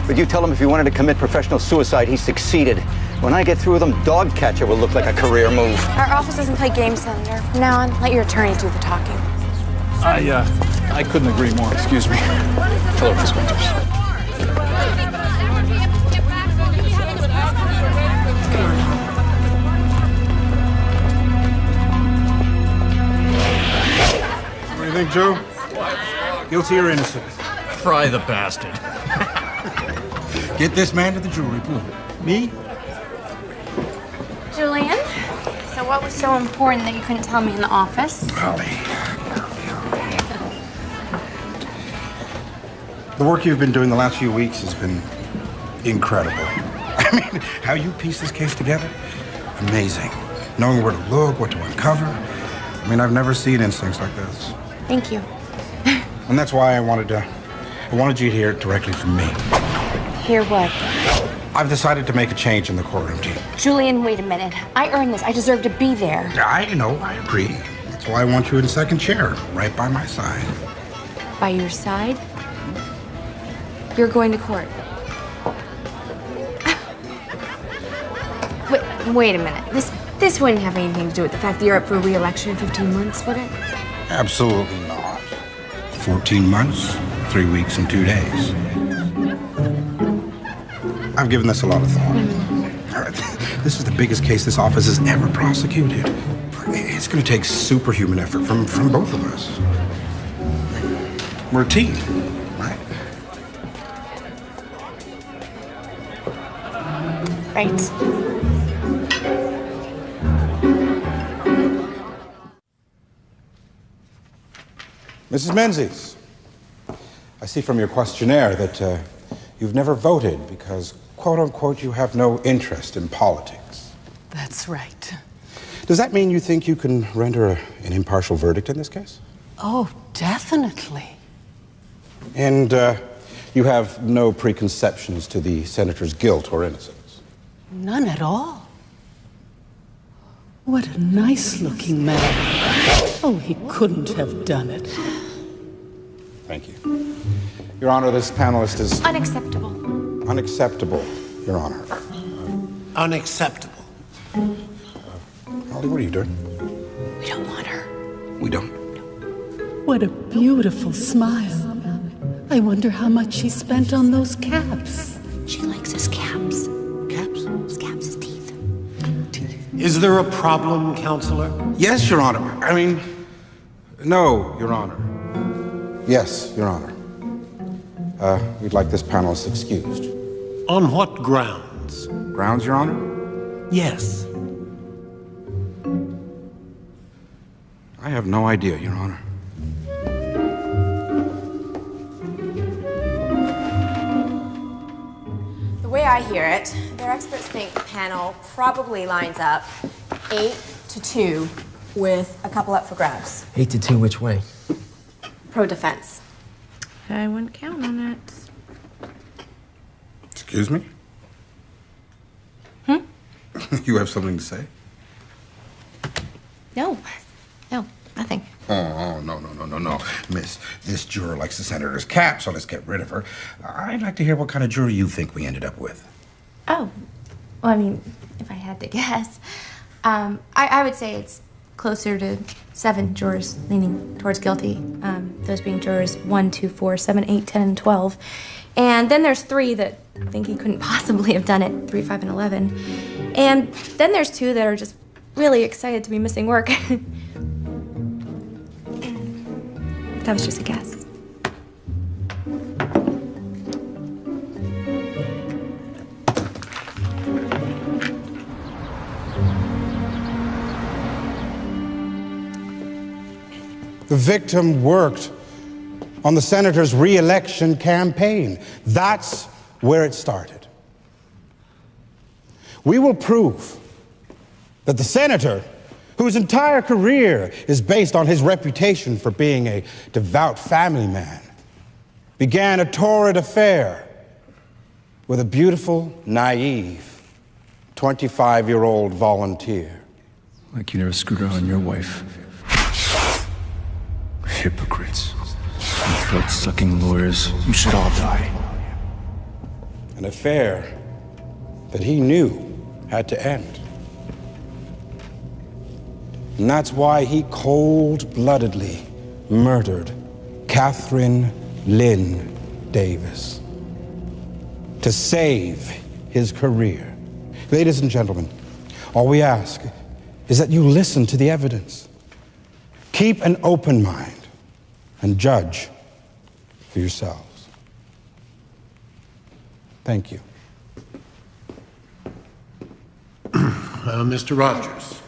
but you tell him if he wanted to commit professional suicide, he succeeded. When I get through with him, dog catcher will look like a career move. Our office doesn't play games, Senator. From now on, let your attorney do the talking. I couldn't agree more. Excuse me. Hello, Miss Winters. What do you think, Joe? Guilty or innocent? Fry the bastard. Get this man to the jewelry pool. Me? Julian, so what was so important that you couldn't tell me in the office? The work you've been doing the last few weeks has been incredible. I mean, how you piece this case together, amazing. Knowing where to look, what to uncover. I mean, I've never seen instincts like this. Thank you. And that's why I wanted you to hear it directly from me. Hear what? I've decided to make a change in the courtroom team. Julian, wait a minute. I earned this. I deserve to be there. I know, I agree. That's why I want you in second chair, right by my side. By your side? You're going to court. Wait a minute. This wouldn't have anything to do with the fact that you're up for re-election in 15 months, would it? Absolutely not. 14 months, 3 weeks, and 2 days. I've given this a lot of thought. This is the biggest case this office has ever prosecuted. It's going to take superhuman effort from both of us. We're a team, right? Right. Mrs. Menzies, I see from your questionnaire that you've never voted because, quote unquote, you have no interest in politics. That's right. Does that mean you think you can render an impartial verdict in this case? Oh, definitely. And you have no preconceptions to the senator's guilt or innocence? None at all. What a nice-looking man. Oh, he couldn't have done it. Thank you. Your Honor, this panelist is... Unacceptable. Unacceptable, Your Honor. Unacceptable. Holly, what are you doing? We don't want her. We don't. What a beautiful smile. I wonder how much she spent on those caps. She likes his caps. Caps? His caps, his teeth. Is there a problem, Counselor? Yes, Your Honor. I mean, no, Your Honor. Yes, Your Honor. We'd like this panelist excused. On what grounds? Grounds, Your Honor? Yes. I have no idea, Your Honor. The way I hear it, their experts think the panel probably lines up 8-2 with a couple up for grabs. 8-2 which way? Pro-defense. I wouldn't count on it. Excuse me? You have something to say? No, nothing. Oh, no. Miss, this juror likes the senator's cap, so let's get rid of her. I'd like to hear what kind of jury you think we ended up with. Oh, well, I mean, if I had to guess, I would say it's closer to 7 jurors leaning towards guilty. Those being jurors 1, 2, 4, 7, 8, 10, and 12. And then there's 3 that think he couldn't possibly have done it, 3, 5, and 11. And then there's 2 that are just really excited to be missing work. That was just a guess. The victim worked on the senator's re-election campaign. That's where it started. We will prove that the senator, whose entire career is based on his reputation for being a devout family man, began a torrid affair with a beautiful, naive, 25-year-old volunteer. Like you never screwed around on your wife. Hypocrites. Throat-sucking lawyers. You should all die. An affair that he knew had to end. And that's why he cold-bloodedly murdered Catherine Lynn Davis to save his career. Ladies and gentlemen, all we ask is that you listen to the evidence. Keep an open mind and judge for yourselves. Thank you. Mr. Rogers.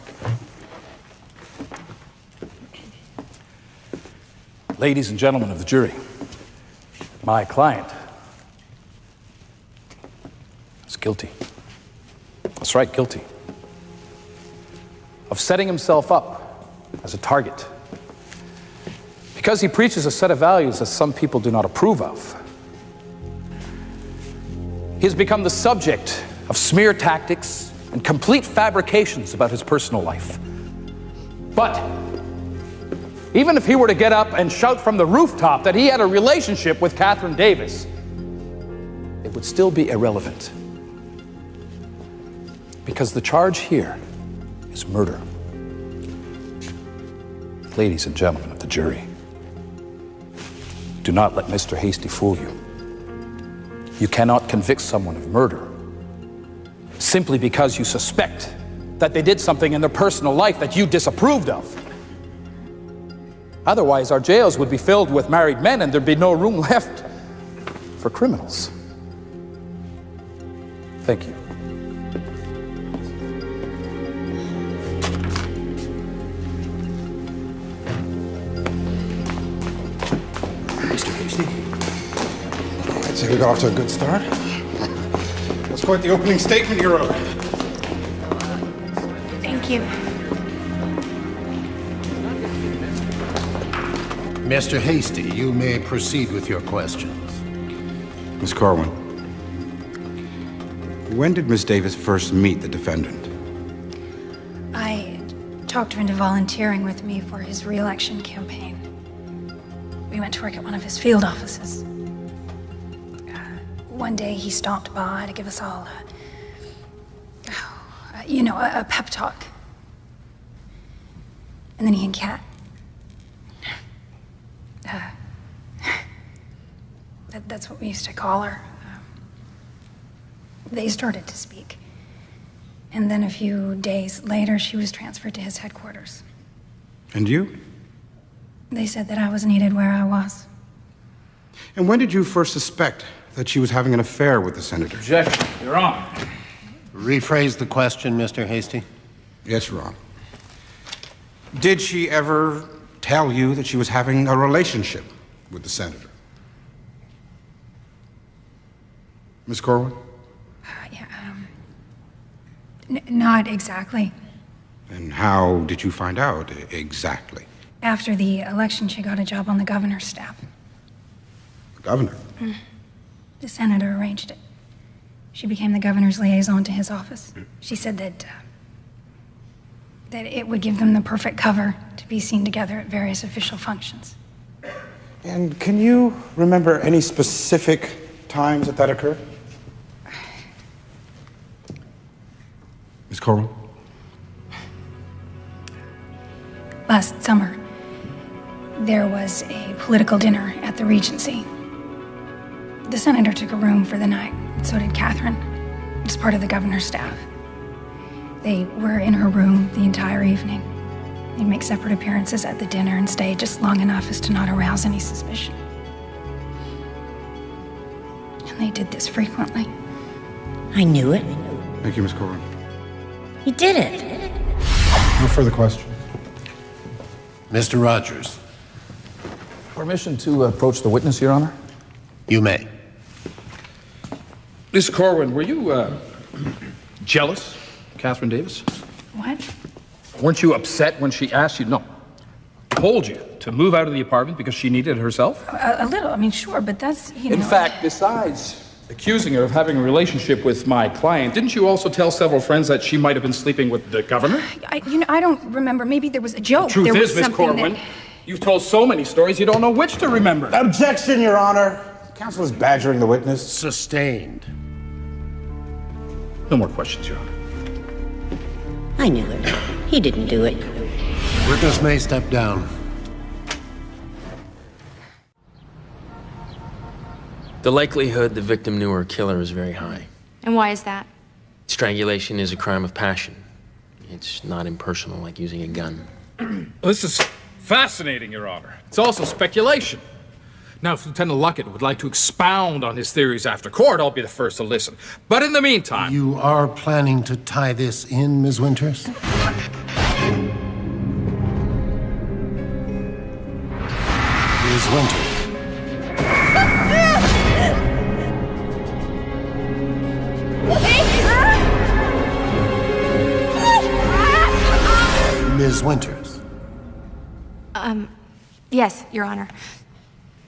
Ladies and gentlemen of the jury, my client is guilty. That's right, guilty. Of setting himself up as a target. Because he preaches a set of values that some people do not approve of. He has become the subject of smear tactics and complete fabrications about his personal life. But even if he were to get up and shout from the rooftop that he had a relationship with Catherine Davis, would still be irrelevant. Because the charge here is murder. Ladies and gentlemen of the jury, do not let Mr. Hasty fool you. You cannot convict someone of murder simply because you suspect that they did something in their personal life that you disapproved of. Otherwise, our jails would be filled with married men and there'd be no room left for criminals. Thank you. Mr. Hasty, I'd say we got off to a good start. That's quite the opening statement you wrote. Thank you. Mr. Hasty, you may proceed with your questions. Miss Corwin, when did Miss Davis first meet the defendant? I talked her into volunteering with me for his re-election campaign. We went to work at one of his field offices. One day he stopped by to give us all a pep talk. And then he and Kat, that's what we used to call her. They started to speak. And then a few days later, she was transferred to his headquarters. And you? They said that I was needed where I was. And when did you first suspect that she was having an affair with the senator? Objection, Your Honor. Rephrase the question, Mr. Hasty. Yes, Your Honor. Did she ever tell you that she was having a relationship with the senator? Miss Corwin? Not exactly. And how did you find out exactly? After the election, she got a job on the governor's staff. The governor? The senator arranged it. She became the governor's liaison to his office. She said that it would give them the perfect cover to be seen together at various official functions. And can you remember any specific times that occurred? Miss Corwin? Last summer, there was a political dinner at the Regency. The senator took a room for the night, and so did Catherine, as part of the governor's staff. They were in her room the entire evening. They'd make separate appearances at the dinner and stay just long enough as to not arouse any suspicion. And they did this frequently. I knew it. Thank you, Miss Corwin. He did it. No further questions. Mr. Rogers. Permission to approach the witness, Your Honor? You may. Miss Corwin, were you jealous, Catherine Davis? What? Weren't you upset when she asked you, told you to move out of the apartment because she needed it herself? A little, I mean, sure, but that's, In fact, besides accusing her of having a relationship with my client, didn't you also tell several friends that she might have been sleeping with the governor? I don't remember. Maybe there was a joke. The truth there was is, Miss something Corwin, you've told so many stories you don't know which to remember. Objection, Your Honor. Counsel is badgering the witness. Sustained. No more questions, Your Honor. I knew it. He didn't do it. Witness may step down. The likelihood the victim knew her killer is very high. And why is that? Strangulation is a crime of passion. It's not impersonal like using a gun. This is fascinating, Your Honor. It's also speculation. Now, if Lieutenant Luckett would like to expound on his theories after court, I'll be the first to listen. But in the meantime... You are planning to tie this in, Ms. Winters? Ms. Winters. Ms. Winters. Yes, Your Honor.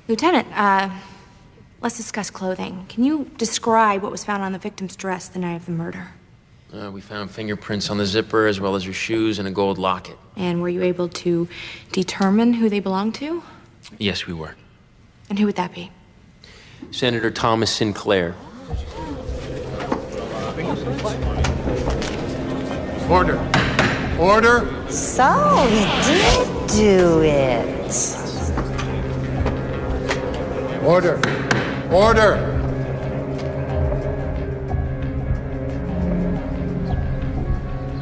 Lieutenant, let's discuss clothing. Can you describe what was found on the victim's dress the night of the murder? We found fingerprints on the zipper as well as her shoes and a gold locket. And were you able to determine who they belonged to? Yes, we were. And who would that be? Senator Thomas Sinclair. Order. Order. So he did do it. Order. Order.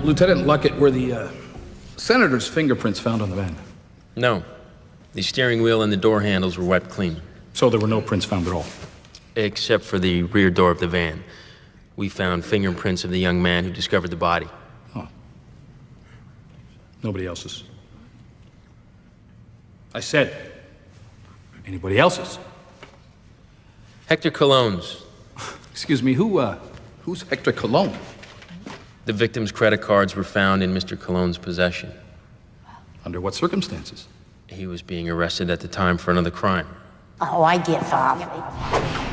Lieutenant Luckett, were the senator's fingerprints found on the van? No. The steering wheel and the door handles were wiped clean. So there were no prints found at all? Except for the rear door of the van. We found fingerprints of the young man who discovered the body. Oh. Nobody else's? I said, anybody else's? Hector Cologne's. Excuse me, who's Hector Cologne? The victim's credit cards were found in Mr. Cologne's possession. Under what circumstances? He was being arrested at the time for another crime. Oh, I get Bob.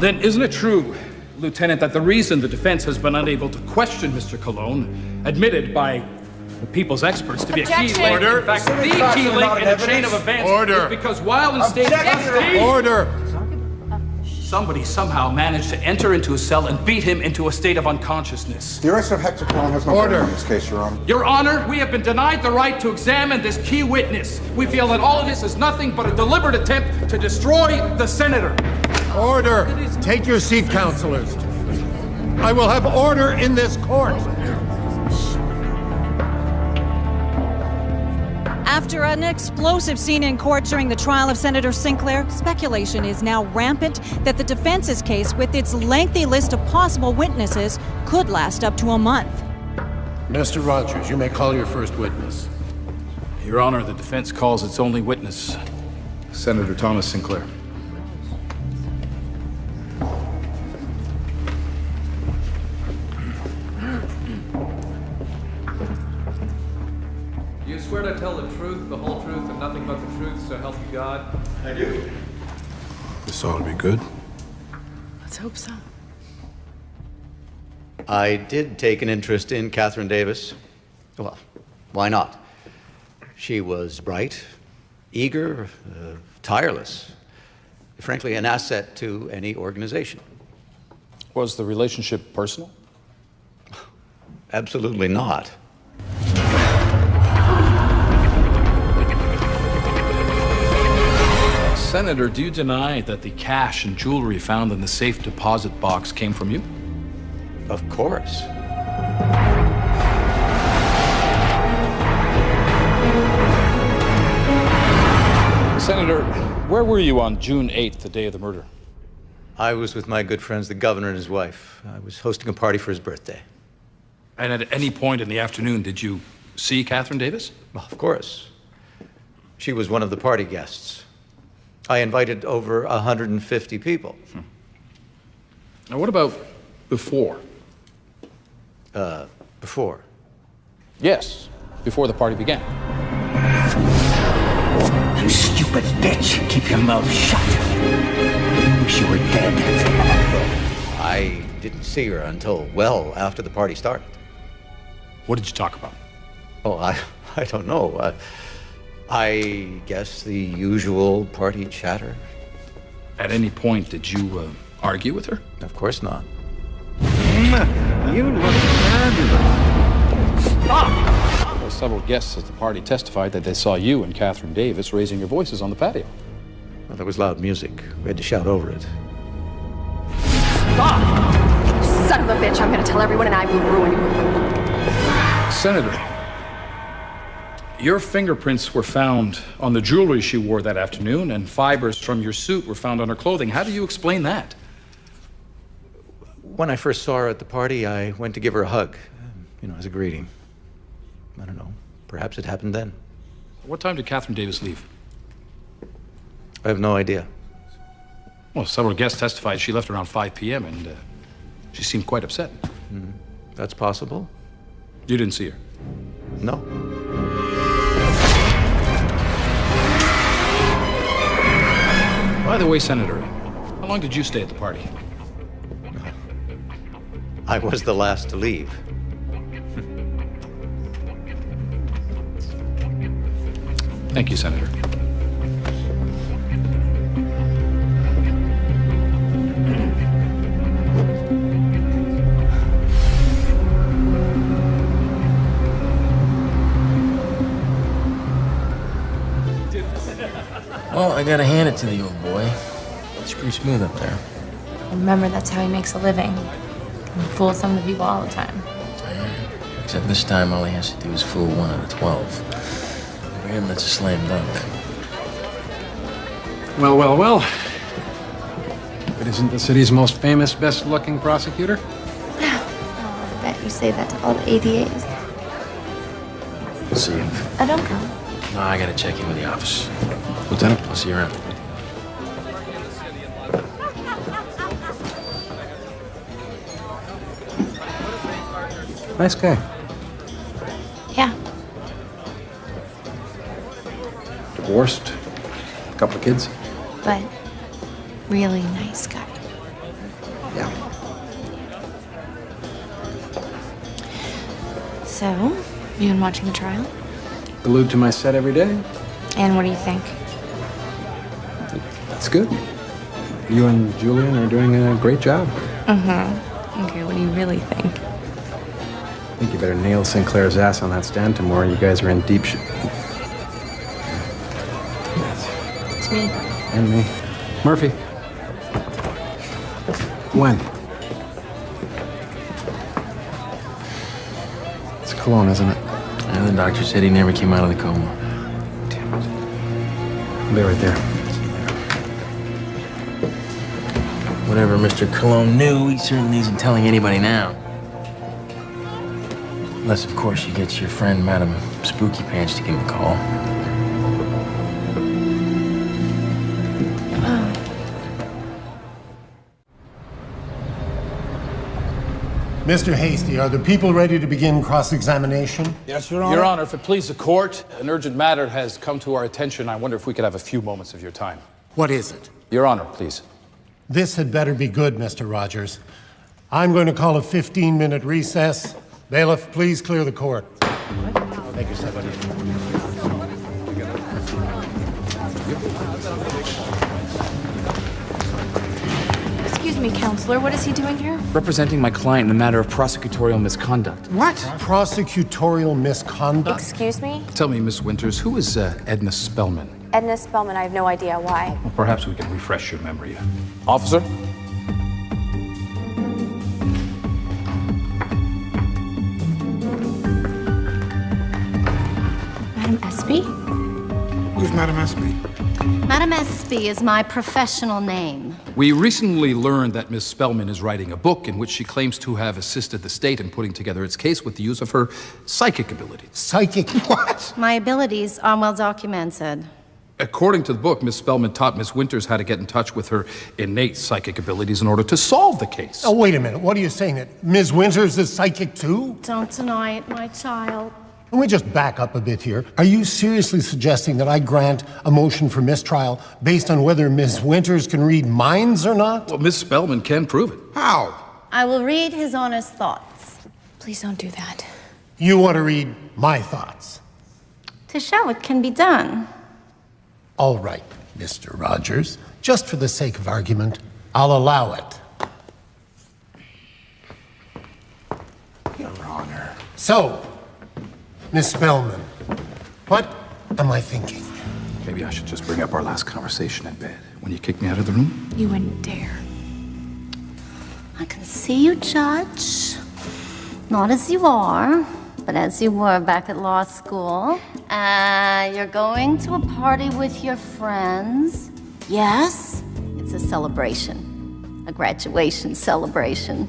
Then isn't it true, Lieutenant, that the reason the defense has been unable to question Mr. Cologne, admitted by the people's experts to be a key link, Order. in fact, the key link in the chain of events, Order. is because while in state custody, Order. somebody somehow managed to enter into his cell and beat him into a state of unconsciousness. The arrest of Hector Cologne has no bearing on this case, Your Honor. Your Honor, we have been denied the right to examine this key witness. We feel that all of this is nothing but a deliberate attempt to destroy the senator. Order. Take your seat, counselors. I will have order in this court. After an explosive scene in court during the trial of Senator Sinclair, speculation is now rampant that the defense's case, with its lengthy list of possible witnesses, could last up to a month. Mr. Rogers, you may call your first witness. Your Honor, the defense calls its only witness, Senator Thomas Sinclair. You swear to tell the truth, the whole truth, and nothing but the truth, so help you God? I do. This ought to be good. Let's hope so. I did take an interest in Catherine Davis. Well, why not? She was bright, eager, tireless. Frankly, an asset to any organization. Was the relationship personal? Absolutely not. Senator, do you deny that the cash and jewelry found in the safe deposit box came from you? Of course. Senator, where were you on June 8th, the day of the murder? I was with my good friends, the governor and his wife. I was hosting a party for his birthday. And at any point in the afternoon, did you see Catherine Davis? Well, of course. She was one of the party guests. I invited over 150 people. Now, what about before? Before? Yes, before the party began. You stupid bitch! Keep your mouth shut. I wish you were dead. I didn't see her until well after the party started. What did you talk about? Oh, I don't know. I guess the usual party chatter. At any point, did you argue with her? Of course not. You look fabulous. Stop! Well, several guests at the party testified that they saw you and Catherine Davis raising your voices on the patio. Well, there was loud music. We had to shout over it. Stop! Son of a bitch, I'm gonna tell everyone and I will ruin you. Senator, your fingerprints were found on the jewelry she wore that afternoon, and fibers from your suit were found on her clothing. How do you explain that? When I first saw her at the party, I went to give her a hug, as a greeting. I don't know. Perhaps it happened then. What time did Catherine Davis leave? I have no idea. Well, several guests testified she left around 5 p.m., and she seemed quite upset. That's possible. You didn't see her? No. By the way, Senator, how long did you stay at the party? I was the last to leave. Thank you, Senator. Well, I gotta hand it to the old boy. It's pretty smooth up there. Remember, that's how he makes a living. He fools some of the people all the time. Except this time, all he has to do is fool 1 out of 12. For him, that's a slam dunk. Well, well, well. But isn't the city's most famous, best-looking prosecutor? I bet you say that to all the ADAs. We'll see you. I don't go. No, I gotta check in with the office. Lieutenant? I'll see you around. Nice guy. Yeah. Divorced. Couple of kids. But really nice guy. Yeah. So, you been watching the trial? Glued to my set every day. And what do you think? That's good. You and Julian are doing a great job. Okay, what do you really think? I think you better nail Sinclair's ass on that stand tomorrow. You guys are in deep shit. It's me. And me. Murphy. When? It's cologne, isn't it? And the doctor said he never came out of the coma. Damn it. I'll be right there. Whatever Mr. Cologne knew, he certainly isn't telling anybody now. Unless, of course, you get your friend, Madam Spooky Pants, to give him a call. Mr. Hasty, are the people ready to begin cross-examination? Yes, Your Honor. Your Honor, if it please the court, an urgent matter has come to our attention. I wonder if we could have a few moments of your time. What is it? Your Honor, please. This had better be good, Mr. Rogers. I'm going to call a 15-minute recess. Bailiff, please clear the court. Thank you, sir. Excuse me, counselor, what is he doing here? Representing my client in a matter of prosecutorial misconduct. What? Prosecutorial misconduct? Excuse me? Tell me, Miss Winters, who is Edna Spellman? Edna Spellman, I have no idea why. Well, perhaps we can refresh your memory. Officer? Madam Espy? Who's Madam Espy? Madam Espy is my professional name. We recently learned that Miss Spellman is writing a book in which she claims to have assisted the state in putting together its case with the use of her psychic abilities. Psychic what? My abilities are well documented. According to the book, Miss Spellman taught Miss Winters how to get in touch with her innate psychic abilities in order to solve the case. Oh, wait a minute. What are you saying? That Ms. Winters is psychic too? Don't deny it, my child. Can we just back up a bit here? Are you seriously suggesting that I grant a motion for mistrial based on whether Ms. Winters can read minds or not? Well, Miss Spellman can prove it. How? I will read his honest thoughts. Please don't do that. You want to read my thoughts? To show it can be done. All right, Mr. Rogers. Just for the sake of argument, I'll allow it. Your Honor. So, Miss Spellman, what am I thinking? Maybe I should just bring up our last conversation in bed when you kicked me out of the room. You wouldn't dare. I can see you, Judge. Not as you are, but as you were back at law school. You're going to a party with your friends. Yes, it's a celebration, a graduation celebration.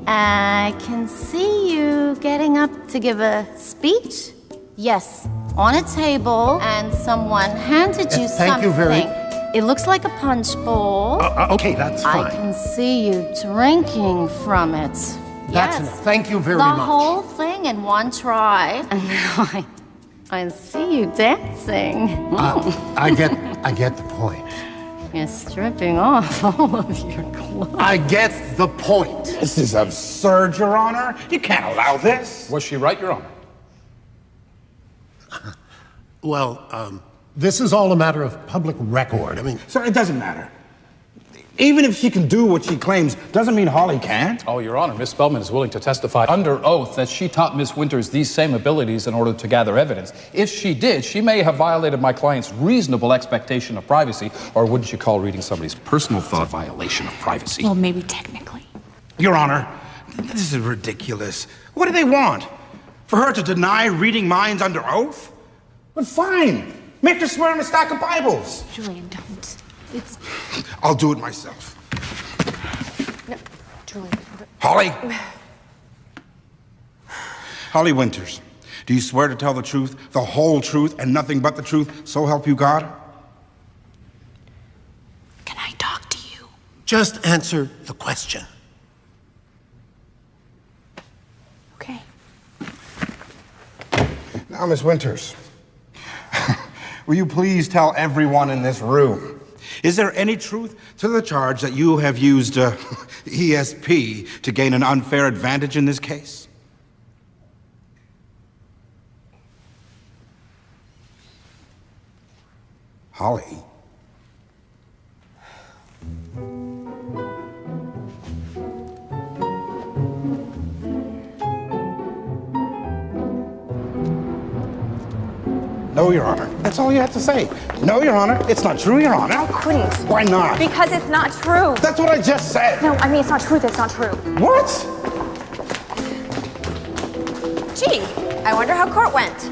I can see you getting up to give a speech. Yes, on a table, and someone handed you something. Thank you very... It looks like a punch bowl. Okay, that's fine. I can see you drinking from it. That's yes. enough. Thank you very the much. The whole thing in one try. And now I see you dancing. I get the point. You're stripping off all of your clothes. I get the point. This is absurd, Your Honor. You can't allow this. Was she right, Your Honor? Well, this is all a matter of public record. I mean... Sir, it doesn't matter. Even if she can do what she claims, doesn't mean Holly can't. Oh, Your Honor, Miss Spellman is willing to testify under oath that she taught Miss Winters these same abilities in order to gather evidence. If she did, she may have violated my client's reasonable expectation of privacy, or wouldn't you call reading somebody's personal thought a violation of privacy? Well, maybe technically. Your Honor, this is ridiculous. What do they want? For her to deny reading minds under oath? But fine. Make her swear on a stack of Bibles. Julian, don't. It's... I'll do it myself. No, Julian. Holly! Holly Winters, do you swear to tell the truth, the whole truth, and nothing but the truth, so help you God? Can I talk to you? Just answer the question. Okay. Now, Miss Winters, will you please tell everyone in this room, is there any truth to the charge that you have used ESP to gain an unfair advantage in this case? Holly. No, Your Honor. That's all you have to say. No, Your Honor. It's not true, Your Honor. I couldn't. Why not? Because it's not true. That's what I just said. No, I mean, it's not true. That's not true. What? Gee, I wonder how court went.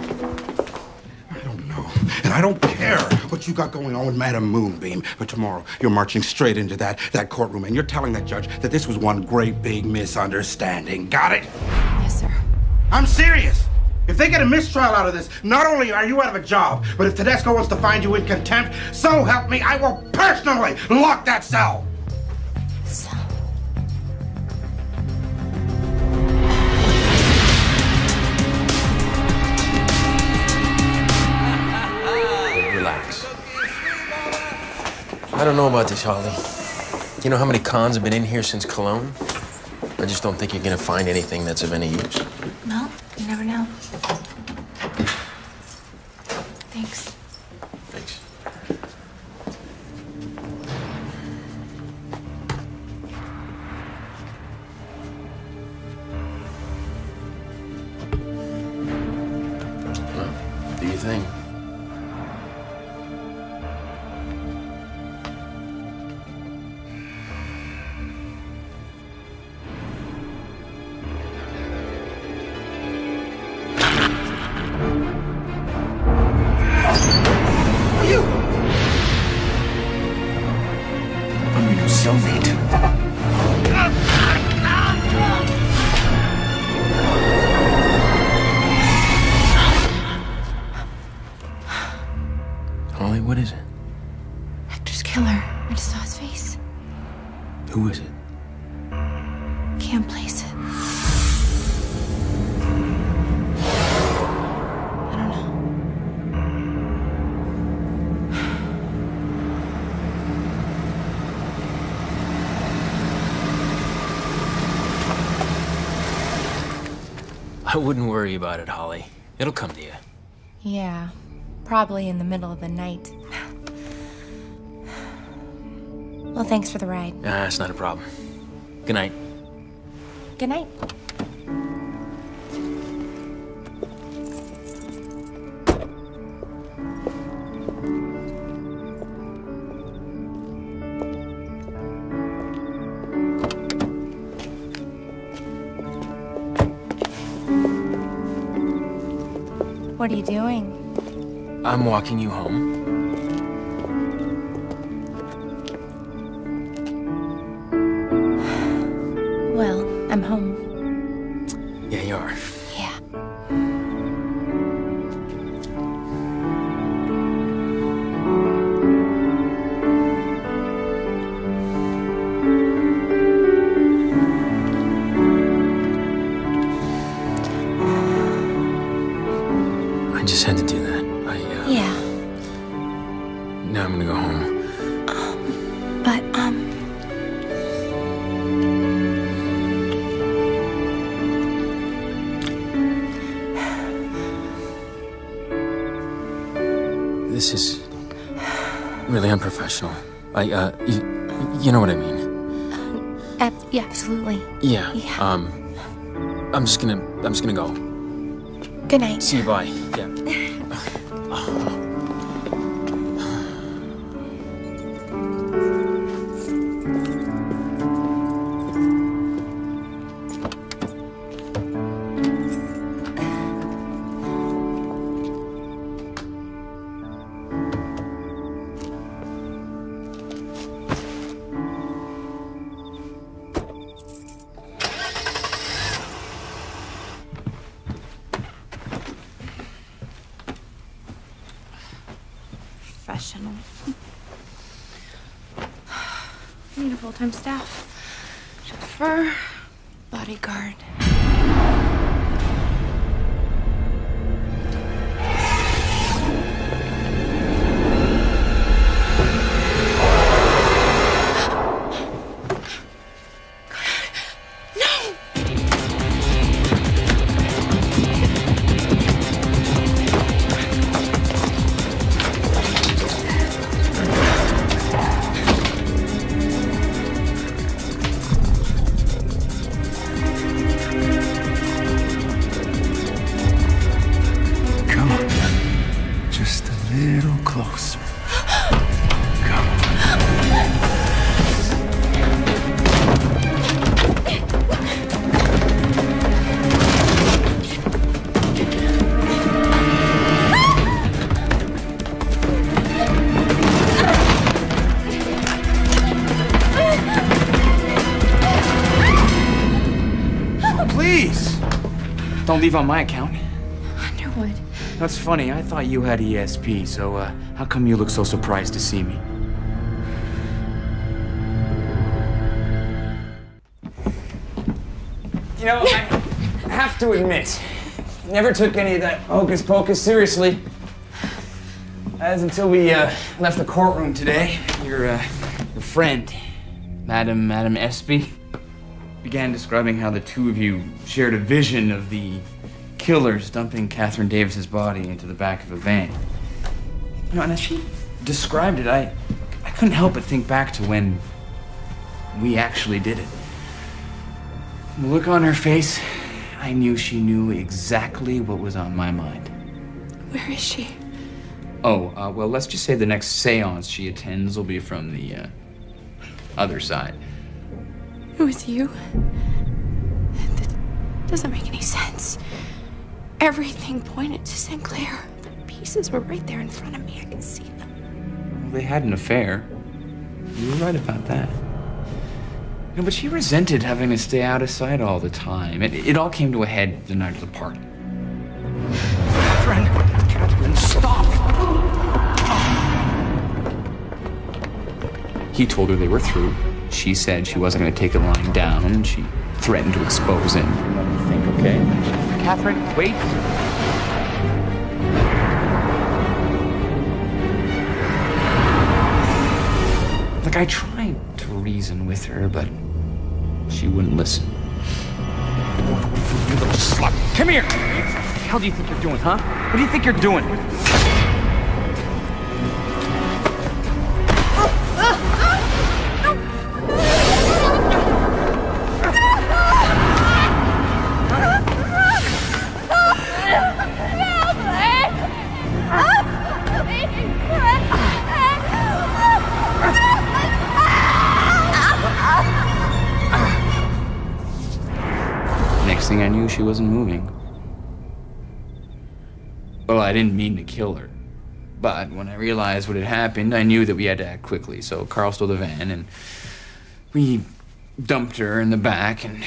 And I don't care what you got going on with Madam Moonbeam, but tomorrow you're marching straight into that courtroom and you're telling that judge that this was one great big misunderstanding. Got it? Yes, sir. I'm serious. If they get a mistrial out of this, not only are you out of a job, but if Tedesco wants to find you in contempt, so help me, I will personally lock that cell. Relax. I don't know about this, Holly. You know how many cons have been in here since Cologne? I just don't think you're gonna find anything that's of any use. Well, you never know. Thanks. Thanks. Well, do you think? Holly, what is it? Hector's killer. I just saw his face. Who is it? Can't place it. I don't know. I wouldn't worry about it, Holly. It'll come to you. Yeah, probably in the middle of the night. Well, thanks for the ride. Nah, it's not a problem. Good night. Good night. What are you doing? I'm walking you home. Well, I'm home. Yeah, you are. Yeah. I just had to do that. Yeah. Now I'm gonna go home. But, This is really unprofessional. You know what I mean? Yeah, absolutely. Yeah. Yeah. I'm just gonna go. Good night. See you, bye. Yeah. Professional. I need a full-time staff. Chauffeur, bodyguard. Just a little closer. Please! Don't leave on my account. Underwood. That's funny. I thought you had ESP, so how come you look so surprised to see me? You know, I have to admit, never took any of that hocus pocus seriously. As until we left the courtroom today, your friend, Madam Espy, began describing how the two of you shared a vision of the killers dumping Catherine Davis's body into the back of a van. You know, and as she described it, I couldn't help but think back to when we actually did it. The look on her face, I knew she knew exactly what was on my mind. Where is she? Oh, well, let's just say the next seance she attends will be from the other side. It was you? That doesn't make any sense. Everything pointed to Sinclair. The pieces were right there in front of me. I could see them. Well, they had an affair. You were right about that. No, but she resented having to stay out of sight all the time. It all came to a head the night of the party. Catherine, stop! He told her they were through. She said she wasn't going to take the line down, and she threatened to expose him. Let me think, okay? Catherine, wait. Like, I tried to reason with her, but she wouldn't listen. You little slut. Come here! What the hell do you think you're doing, huh? What do you think you're doing? Next thing I knew, she wasn't moving. Well, I didn't mean to kill her. But when I realized what had happened, I knew that we had to act quickly. So Carl stole the van, and we dumped her in the back. And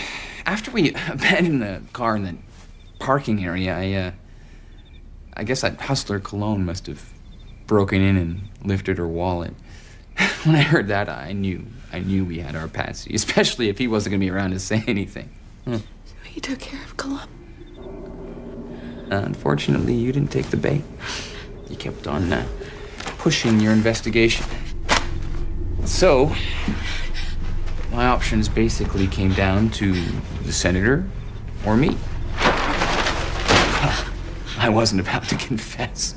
after we abandoned the car in the parking area, I guess that hustler Cologne must have broken in and lifted her wallet. When I heard that, I knew we had our Patsy, especially if he wasn't going to be around to say anything. So he took care of Cologne. Unfortunately, you didn't take the bait. You kept on pushing your investigation. So, my options basically came down to the senator or me. I wasn't about to confess.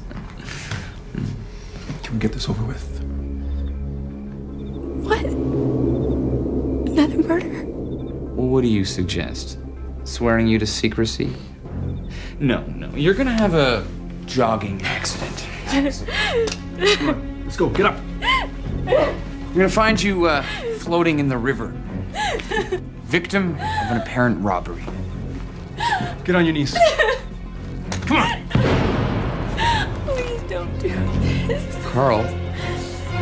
Can we get this over with? What? another murder? Well, what do you suggest? Swearing you to secrecy? No, you're gonna have a jogging accident. Come on, let's go, get up. We're gonna find you floating in the river. Victim of an apparent robbery. Get on your knees. Come on. Please don't do this. Carl.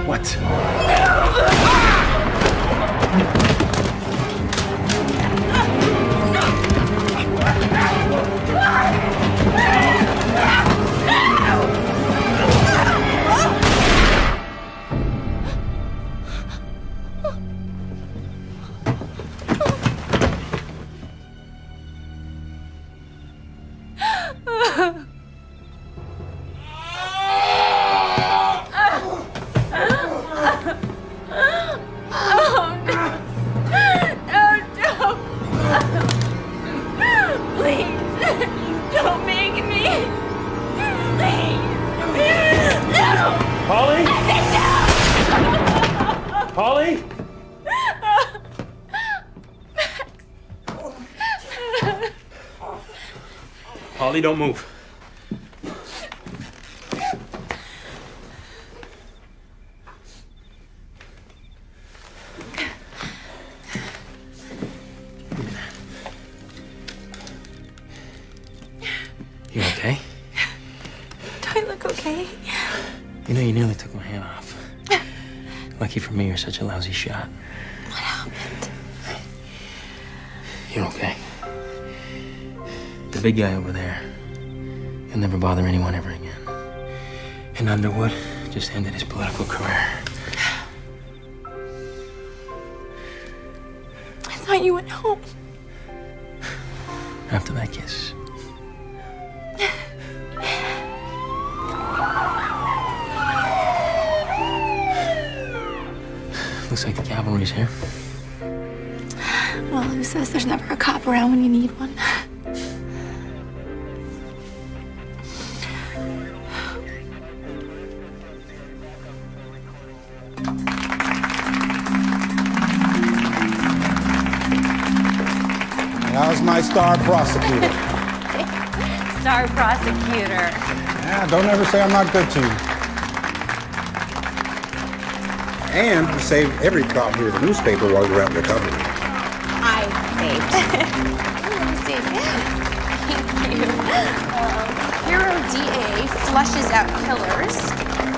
What? Holly, don't move. You okay? Do I look okay? You know, you nearly took my hand off. Lucky for me, you're such a lousy shot. What happened? You're okay. The big guy over there, he'll never bother anyone ever again. And Underwood just ended his political career. I thought you went home. After that kiss. Looks like the cavalry's here. Well, who says there's never a cop around when you need one? How's my star prosecutor? Star prosecutor. Yeah, don't ever say I'm not good to you. And you saved every cop here at the newspaper while you were out recovery. I saved. Let me see. Thank you. Hero DA flushes out killers.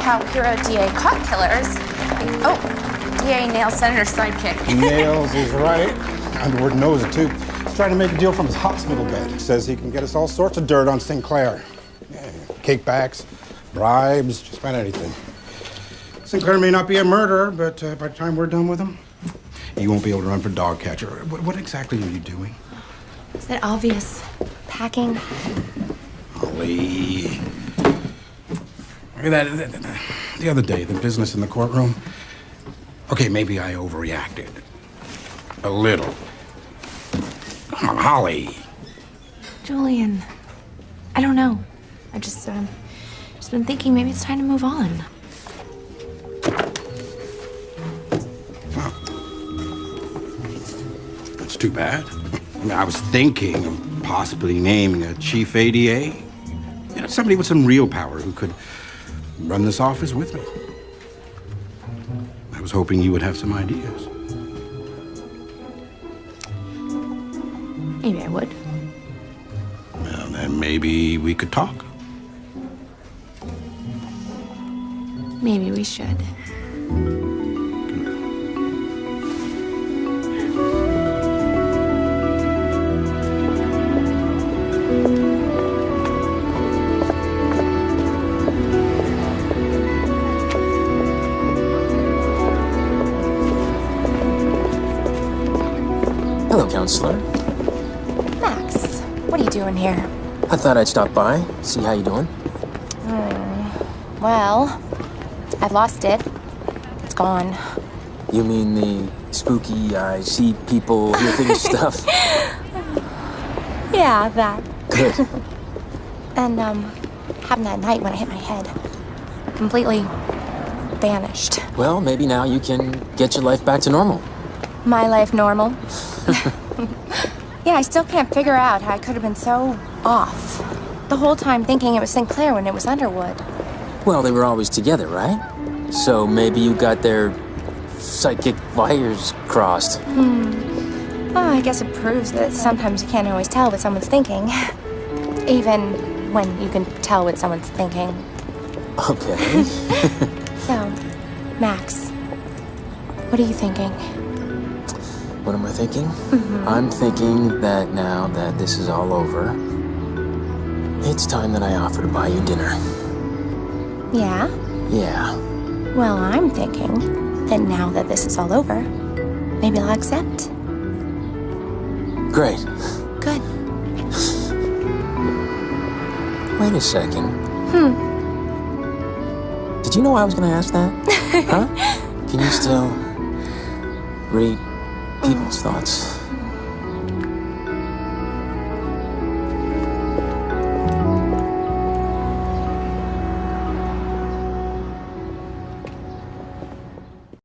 How Hero DA caught killers. Oh, DA nails Senator's sidekick. Nails is right. Underwood knows it, too. He's trying to make a deal from his hospital bed. He says he can get us all sorts of dirt on Sinclair. Yeah, kickbacks, bribes, just about anything. Sinclair may not be a murderer, but by the time we're done with him, you won't be able to run for dog catcher. What exactly are you doing? Is that obvious? Packing? Holly. Look at that. The other day, the business in the courtroom. Okay, maybe I overreacted. A little. Come on, Holly. Julian, I don't know. I just been thinking maybe it's time to move on. That's too bad. I mean, I was thinking of possibly naming a chief ADA. You know, somebody with some real power who could run this office with me. I was hoping you would have some ideas. Maybe I would. Well, then maybe we could talk. Maybe we should. Hello, counselor. Max, what are you doing here? I thought I'd stop by, see how you doing. Well, I've lost it. It's gone. You mean the spooky, I see people, hear things stuff? Yeah, that. Good. And, happened that night when I hit my head. Completely vanished. Well, maybe now you can get your life back to normal. My life normal? Yeah, I still can't figure out how I could have been so off. The whole time thinking it was Sinclair when it was Underwood. Well, they were always together, right? So maybe you got their psychic wires crossed. Oh, I guess it proves that sometimes you can't always tell what someone's thinking. Even when you can tell what someone's thinking. Okay. So, Max, what are you thinking? What am I thinking? I'm thinking that now that this is all over, it's time that I offer to buy you dinner. Yeah? Yeah. Well, I'm thinking that now that this is all over, maybe I'll accept. Great. Good. Wait a second. Did you know I was going to ask that? Huh? Can you still read people's thoughts?